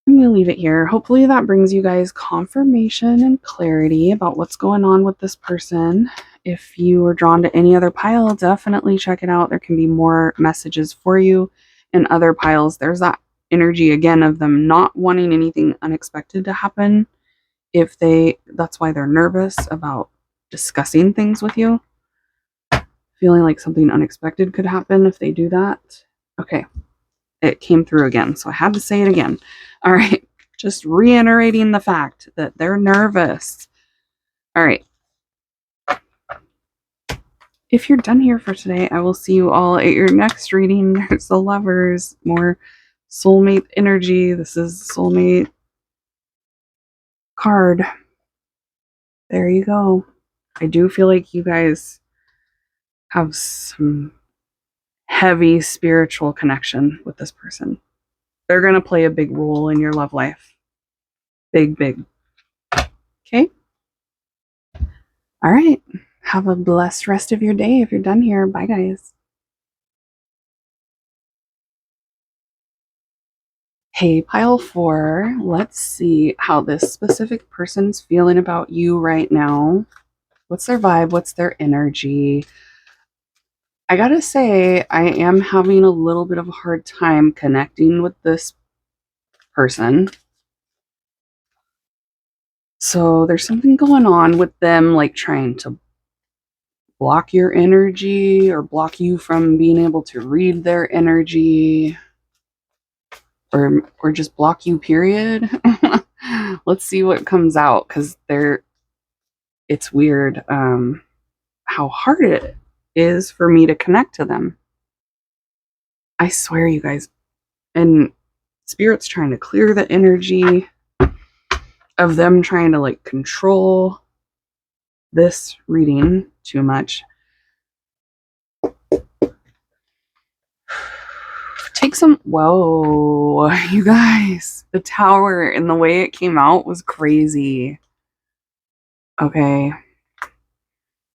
Speaker 1: I'm going to leave it here. Hopefully, that brings you guys confirmation and clarity about what's going on with this person. If you are drawn to any other pile, definitely check it out. There can be more messages for you in other piles. There's that energy again of them not wanting anything unexpected to happen. That's why they're nervous about discussing things with you, feeling like something unexpected could happen if they do that. Okay, it came through again, so I had to say it again. All right, just reiterating the fact that they're nervous. All right. If you're done here for today, I will see you all at your next reading. There's the lovers, more soulmate energy. This is soulmate card. There you go. I do feel like you guys have some heavy spiritual connection with this person. They're going to play a big role in your love life. Big, big. Okay. All right. Have a blessed rest of your day if you're done here. Bye, guys. Okay, pile 4. Let's see how this specific person's feeling about you right now. What's their vibe? What's their energy? I gotta say, I am having a little bit of a hard time connecting with this person. So there's something going on with them, like trying to block your energy or block you from being able to read their energy, or just block you, period. Let's see what comes out, because it's weird how hard it is for me to connect to them. I swear, you guys. And Spirit's trying to clear the energy of them trying to like control this reading too much. Take some, whoa, you guys, the Tower and the way it came out was crazy. Okay.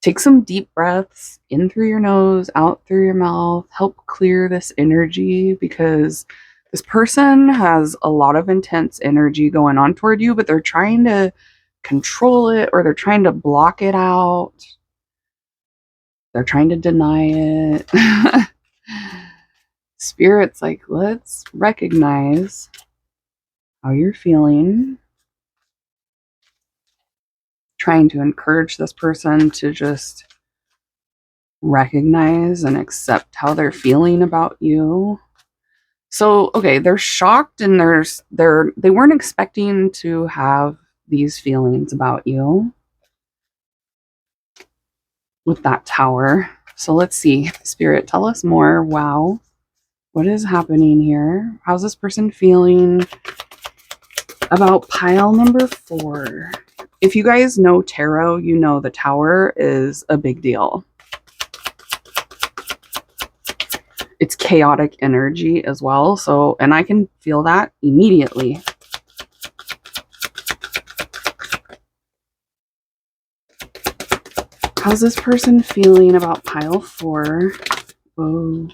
Speaker 1: Take some deep breaths in through your nose, out through your mouth. Help clear this energy, because this person has a lot of intense energy going on toward you, but they're trying to control it, or they're trying to block it out. They're trying to deny it. Spirit's like, let's recognize how you're feeling. Trying to encourage this person to just recognize and accept how they're feeling about you. So, okay, they're shocked, and they weren't expecting to have these feelings about you with that Tower. So let's see. Spirit, tell us more. Wow. What is happening here? How's this person feeling about pile number 4? If you guys know tarot, you know the Tower is a big deal. It's chaotic energy as well. So, and I can feel that immediately. How's this person feeling about pile 4? Oh,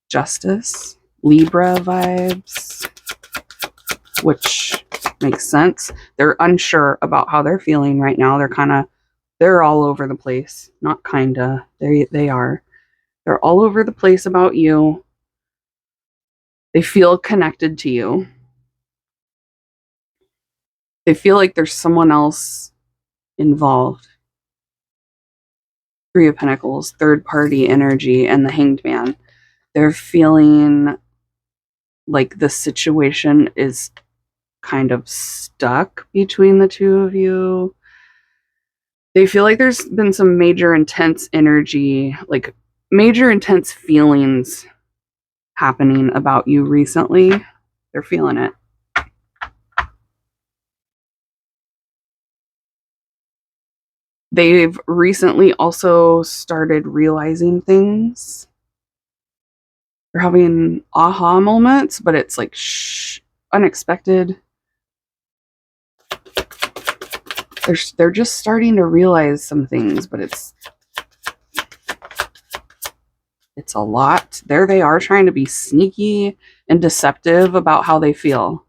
Speaker 1: Justice, Libra vibes, which makes sense. They're unsure about how they're feeling right now. They're all over the place. Not kinda. They are. They're all over the place about you. They feel connected to you. They feel like there's someone else involved. 3 of Pentacles, third party energy, and the Hanged Man. They're feeling like the situation is kind of stuck between the two of you. They feel like there's been some major intense energy, like major intense feelings happening about you recently. They're feeling it. They've recently also started realizing things. They're having aha moments, but it's like unexpected. They're just starting to realize some things, but it's a lot. There they are, trying to be sneaky and deceptive about how they feel.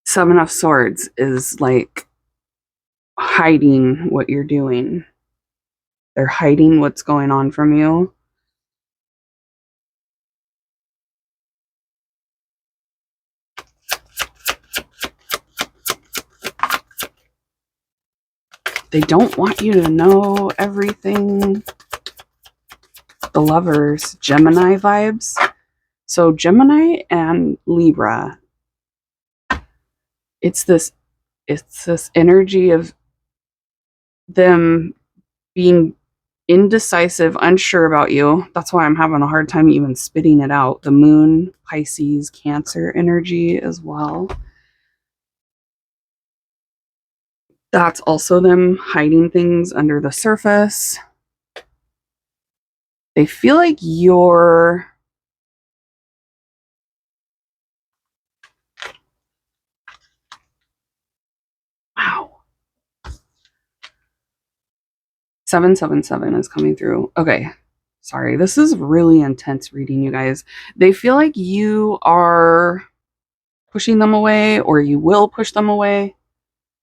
Speaker 1: 7 of Swords is like hiding what you're doing. They're hiding what's going on from you. They don't want you to know everything. The Lovers, Gemini vibes. So Gemini and Libra, it's this energy of them being indecisive, unsure about you. That's why I'm having a hard time even spitting it out. The Moon, Pisces, Cancer energy as well. That's also them hiding things under the surface. They feel like you're wow. 777 is coming through. Okay. Sorry, this is really intense reading, you guys. They feel like you are pushing them away, or you will push them away.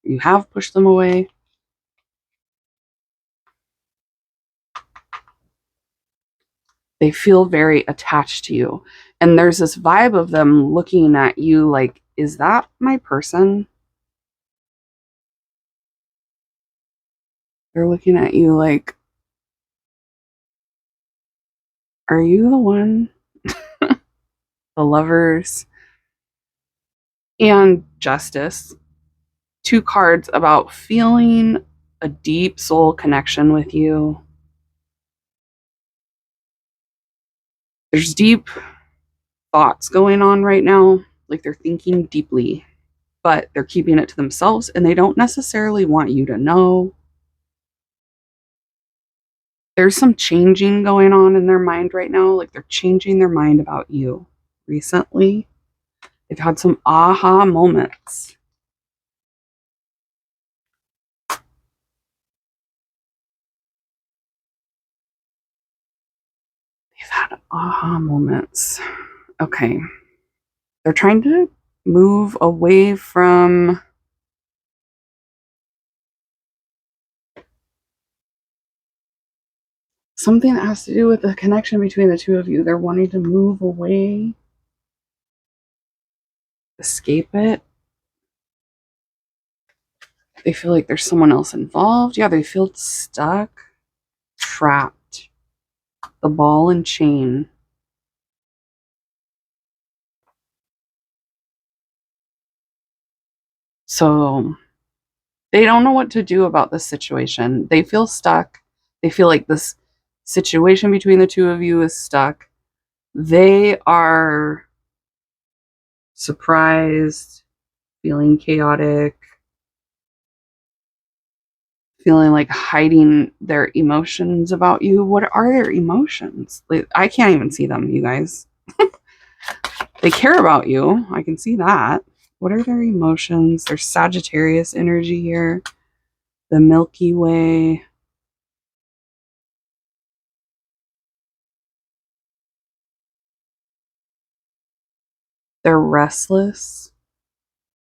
Speaker 1: You have pushed them away. They feel very attached to you. And there's this vibe of them looking at you like, is that my person? They're looking at you like, are you the one? The lovers. And justice. 2 cards about feeling a deep soul connection with you. There's deep thoughts going on right now, like they're thinking deeply, but they're keeping it to themselves and they don't necessarily want you to know. There's some changing going on in their mind right now, like they're changing their mind about you recently. They've had some aha moments. They've had aha moments. Okay. They're trying to move away from something that has to do with the connection between the two of you. They're wanting to move away, escape it. They feel like there's someone else involved. Yeah, they feel stuck, trapped, the ball and chain. So they don't know what to do about this situation. They feel stuck. They feel like this situation between the two of you is stuck. They are surprised, feeling chaotic, feeling like hiding their emotions about you. What are their emotions? Like, I can't even see them, you guys. They care about you. I can see that. What are their emotions? There's Sagittarius energy here. The Milky Way. They're restless.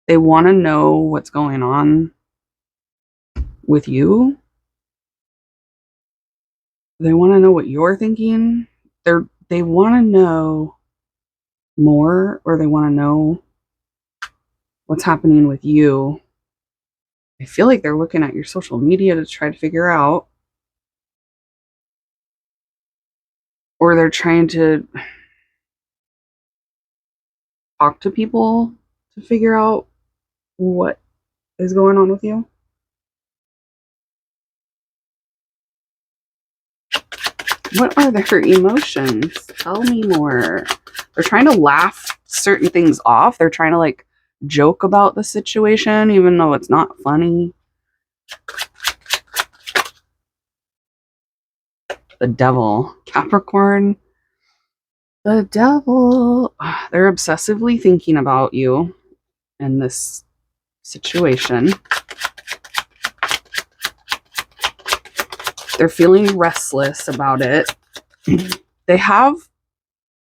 Speaker 1: They want to know what's going on with you. They want to know what you're thinking. They want to know more, or they want to know what's happening with you. I feel like they're looking at your social media to try to figure out, or they're trying to talk to people to figure out what is going on with you. What are their emotions? Tell me more. They're trying to laugh certain things off. They're trying to like joke about the situation, even though it's not funny. The devil. Capricorn. The devil. They're obsessively thinking about you in this situation. They're feeling restless about it. They have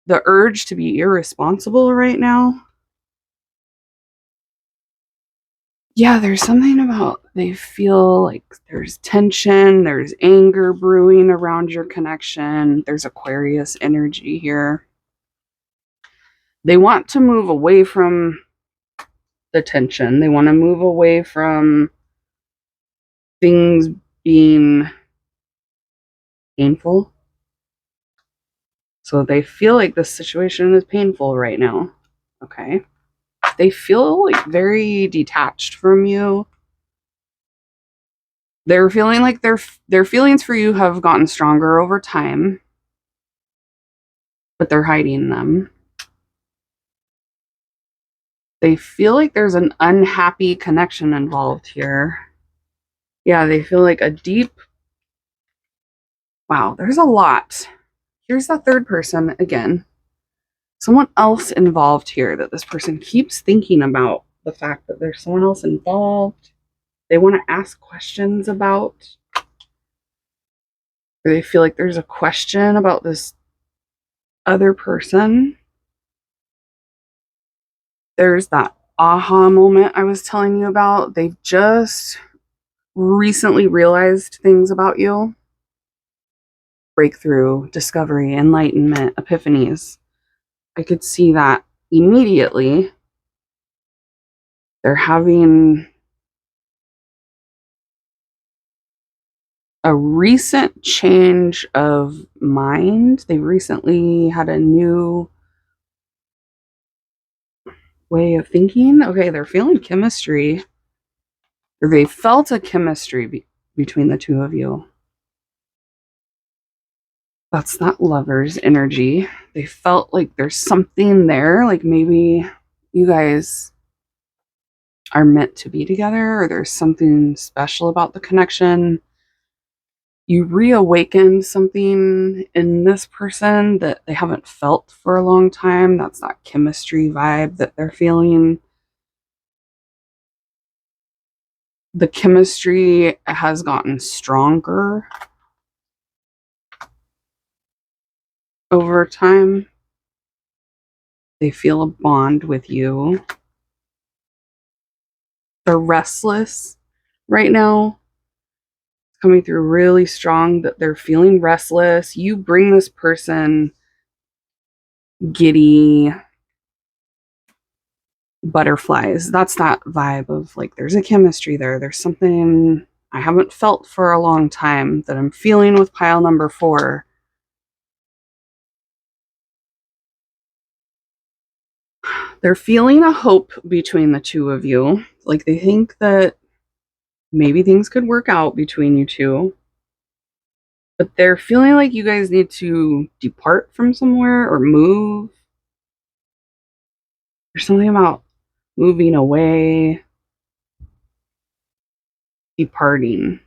Speaker 1: the urge to be irresponsible right now. Yeah, there's something about they feel like there's tension, there's anger brewing around your connection. There's Aquarius energy here. They want to move away from the tension. They want to move away from things being painful. So they feel like this situation is painful right now. Okay. They feel like very detached from you. They're feeling like their feelings for you have gotten stronger over time, but they're hiding them. They feel like there's an unhappy connection involved here. Yeah, they feel like a deep... Wow, there's a lot. Here's the third person again. Someone else involved here that this person keeps thinking about, the fact that there's someone else involved. They want to ask questions about. or they feel like there's a question about this other person. There's that aha moment I was telling you about. They've just recently realized things about you. Breakthrough, discovery, enlightenment, epiphanies. I could see that immediately. They're having a recent change of mind. They recently had a new way of thinking. Okay, they're feeling chemistry, or they felt a chemistry between the two of you. That's that lover's energy. They felt like there's something there, like maybe you guys are meant to be together, or there's something special about the connection. You reawakened something in this person that they haven't felt for a long time. That's that chemistry vibe that they're feeling. The chemistry has gotten stronger over time. They feel a bond with you. They're restless right now. It's coming through really strong that they're feeling restless. You bring this person giddy butterflies. That's that vibe of like there's a chemistry there. There's something I haven't felt for a long time that I'm feeling with pile number 4. They're feeling a hope between the two of you. Like they think that maybe things could work out between you two. But they're feeling like you guys need to depart from somewhere or move. There's something about moving away, departing,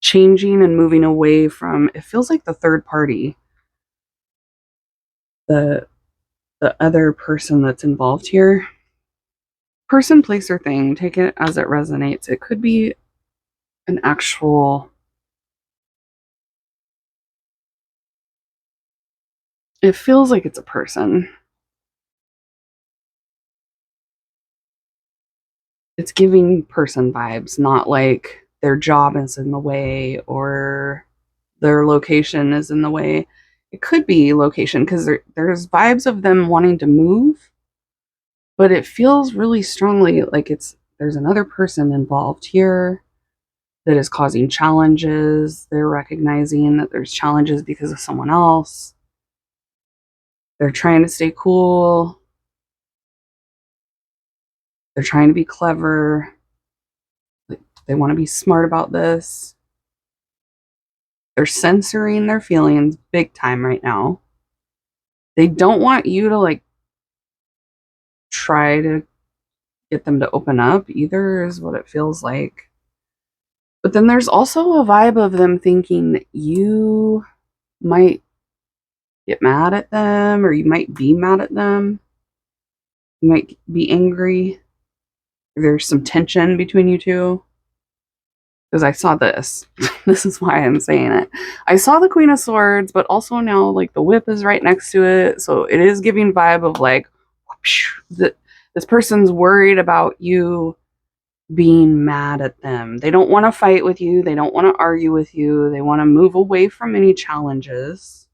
Speaker 1: changing and moving away from, it feels like the third party, the other person that's involved here. Person, place, or thing, take it as it resonates. It could be an actual, it feels like it's a person. It's giving person vibes, not like their job is in the way or their location is in the way. It could be location because there's vibes of them wanting to move, but it feels really strongly like there's another person involved here that is causing challenges. They're recognizing that there's challenges because of someone else. They're trying to stay cool. They're trying to be clever. They want to be smart about this. They're censoring their feelings big time right now. They don't want you to like try to get them to open up either, is what it feels like. But then there's also a vibe of them thinking that you might get mad at them, or you might be mad at them. You might be angry. There's some tension between you two. Because I saw this. This is why I'm saying it. I saw the Queen of Swords, but also now like the whip is right next to it. So it is giving vibe of like, that this person's worried about you being mad at them. They don't want to fight with you. They don't want to argue with you. They want to move away from any challenges.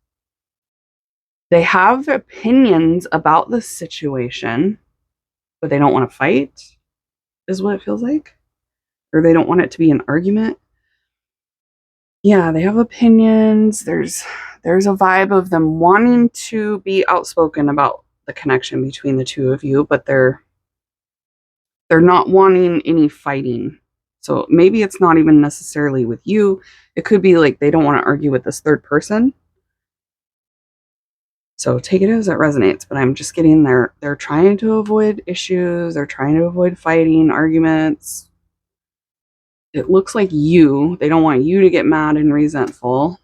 Speaker 1: They have opinions about the situation, but they don't want to fight, is what it feels like. Or they don't want it to be an argument. Yeah, they have opinions. There's a vibe of them wanting to be outspoken about the connection between the two of you, but they're not wanting any fighting. So maybe it's not even necessarily with you. It could be like they don't want to argue with this third person. So take it as it resonates, but I'm just getting there. They're trying to avoid issues. They're trying to avoid fighting, arguments. It looks like they don't want you to get mad and resentful.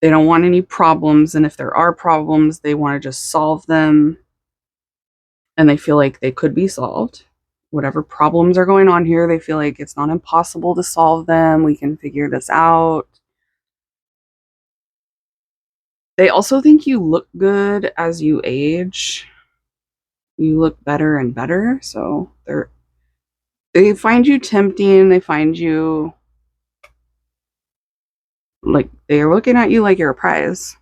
Speaker 1: They don't want any problems. And if there are problems, they want to just solve them. And they feel like they could be solved. whatever problems are going on here, they feel like it's not impossible to solve them. We can figure this out. They also think you look good as you age. You look better and better. So they find you tempting. They find you like they're looking at you like you're a prize.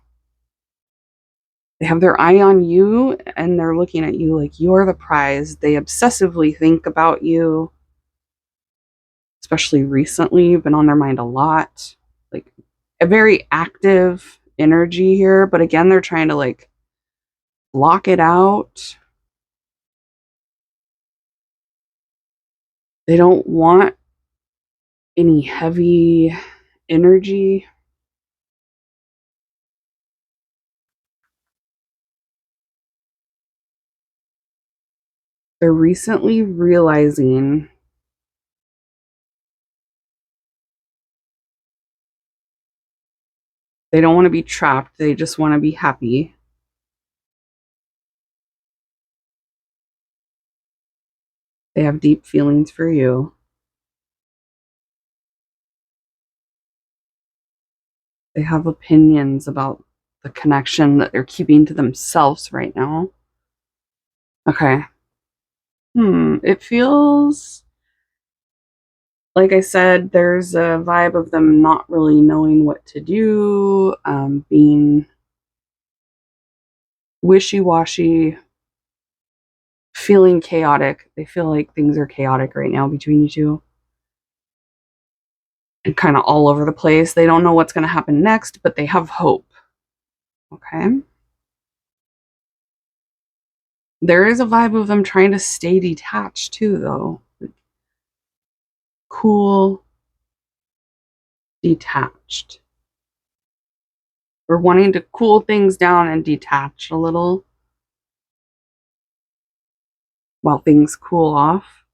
Speaker 1: They have their eye on you and they're looking at you like you're the prize. They obsessively think about you, especially recently. You've been on their mind a lot. Like a very active energy here, but again, they're trying to like block it out. They don't want any heavy energy. They're recently realizing they don't want to be trapped. They just want to be happy. They have deep feelings for you. They have opinions about the connection that they're keeping to themselves right now. Okay. It feels like I said, there's a vibe of them not really knowing what to do, being wishy-washy, feeling chaotic. They feel like things are chaotic right now between you two. And kind of all over the place. They don't know what's going to happen next, but they have hope. Okay. There is a vibe of them trying to stay detached too, though. Cool, detached. We're wanting to cool things down and detach a little while things cool off.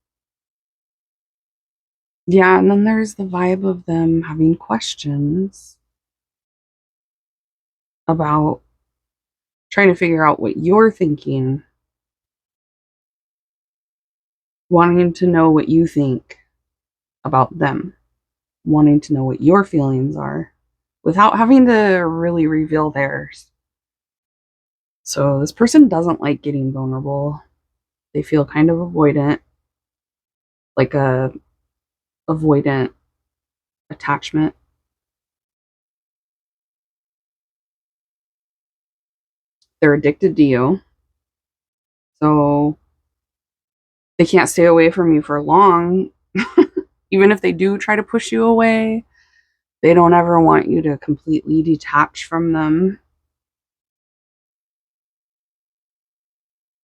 Speaker 1: Yeah, and then there's the vibe of them having questions about trying to figure out what you're thinking, wanting to know what you think about them, wanting to know what your feelings are without having to really reveal theirs. So this person doesn't like getting vulnerable. They feel kind of avoidant, like a avoidant attachment. They're addicted to you. So they can't stay away from you for long. Even if they do try to push you away, they don't ever want you to completely detach from them.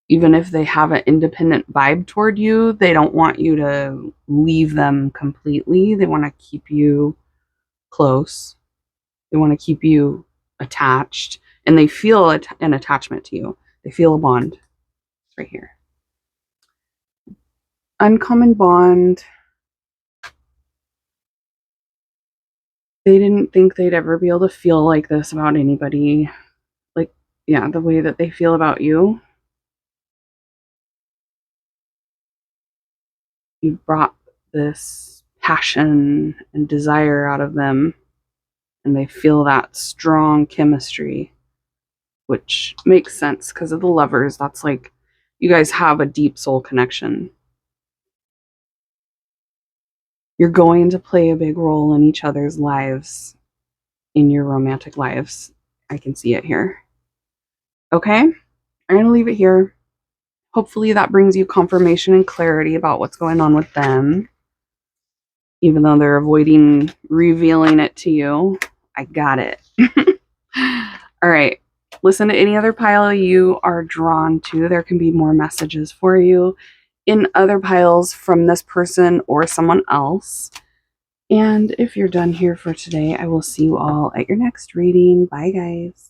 Speaker 1: Even if they have an independent vibe toward you, they don't want you to leave them completely. They want to keep you close. They want to keep you attached. And they feel an attachment to you. They feel a bond. It's right here. Uncommon bond. They didn't think they'd ever be able to feel like this about anybody. Like, yeah, the way that they feel about you. You brought this passion and desire out of them, and they feel that strong chemistry, which makes sense because of the lovers. That's like you guys have a deep soul connection. You're going to play a big role in each other's lives, in your romantic lives. I can see it here. Okay, I'm going to leave it here. Hopefully that brings you confirmation and clarity about what's going on with them. Even though they're avoiding revealing it to you, I got it. All right. Listen to any other pile you are drawn to. There can be more messages for you in other piles from this person or someone else. And if you're done here for today, I will see you all at your next reading. Bye, guys.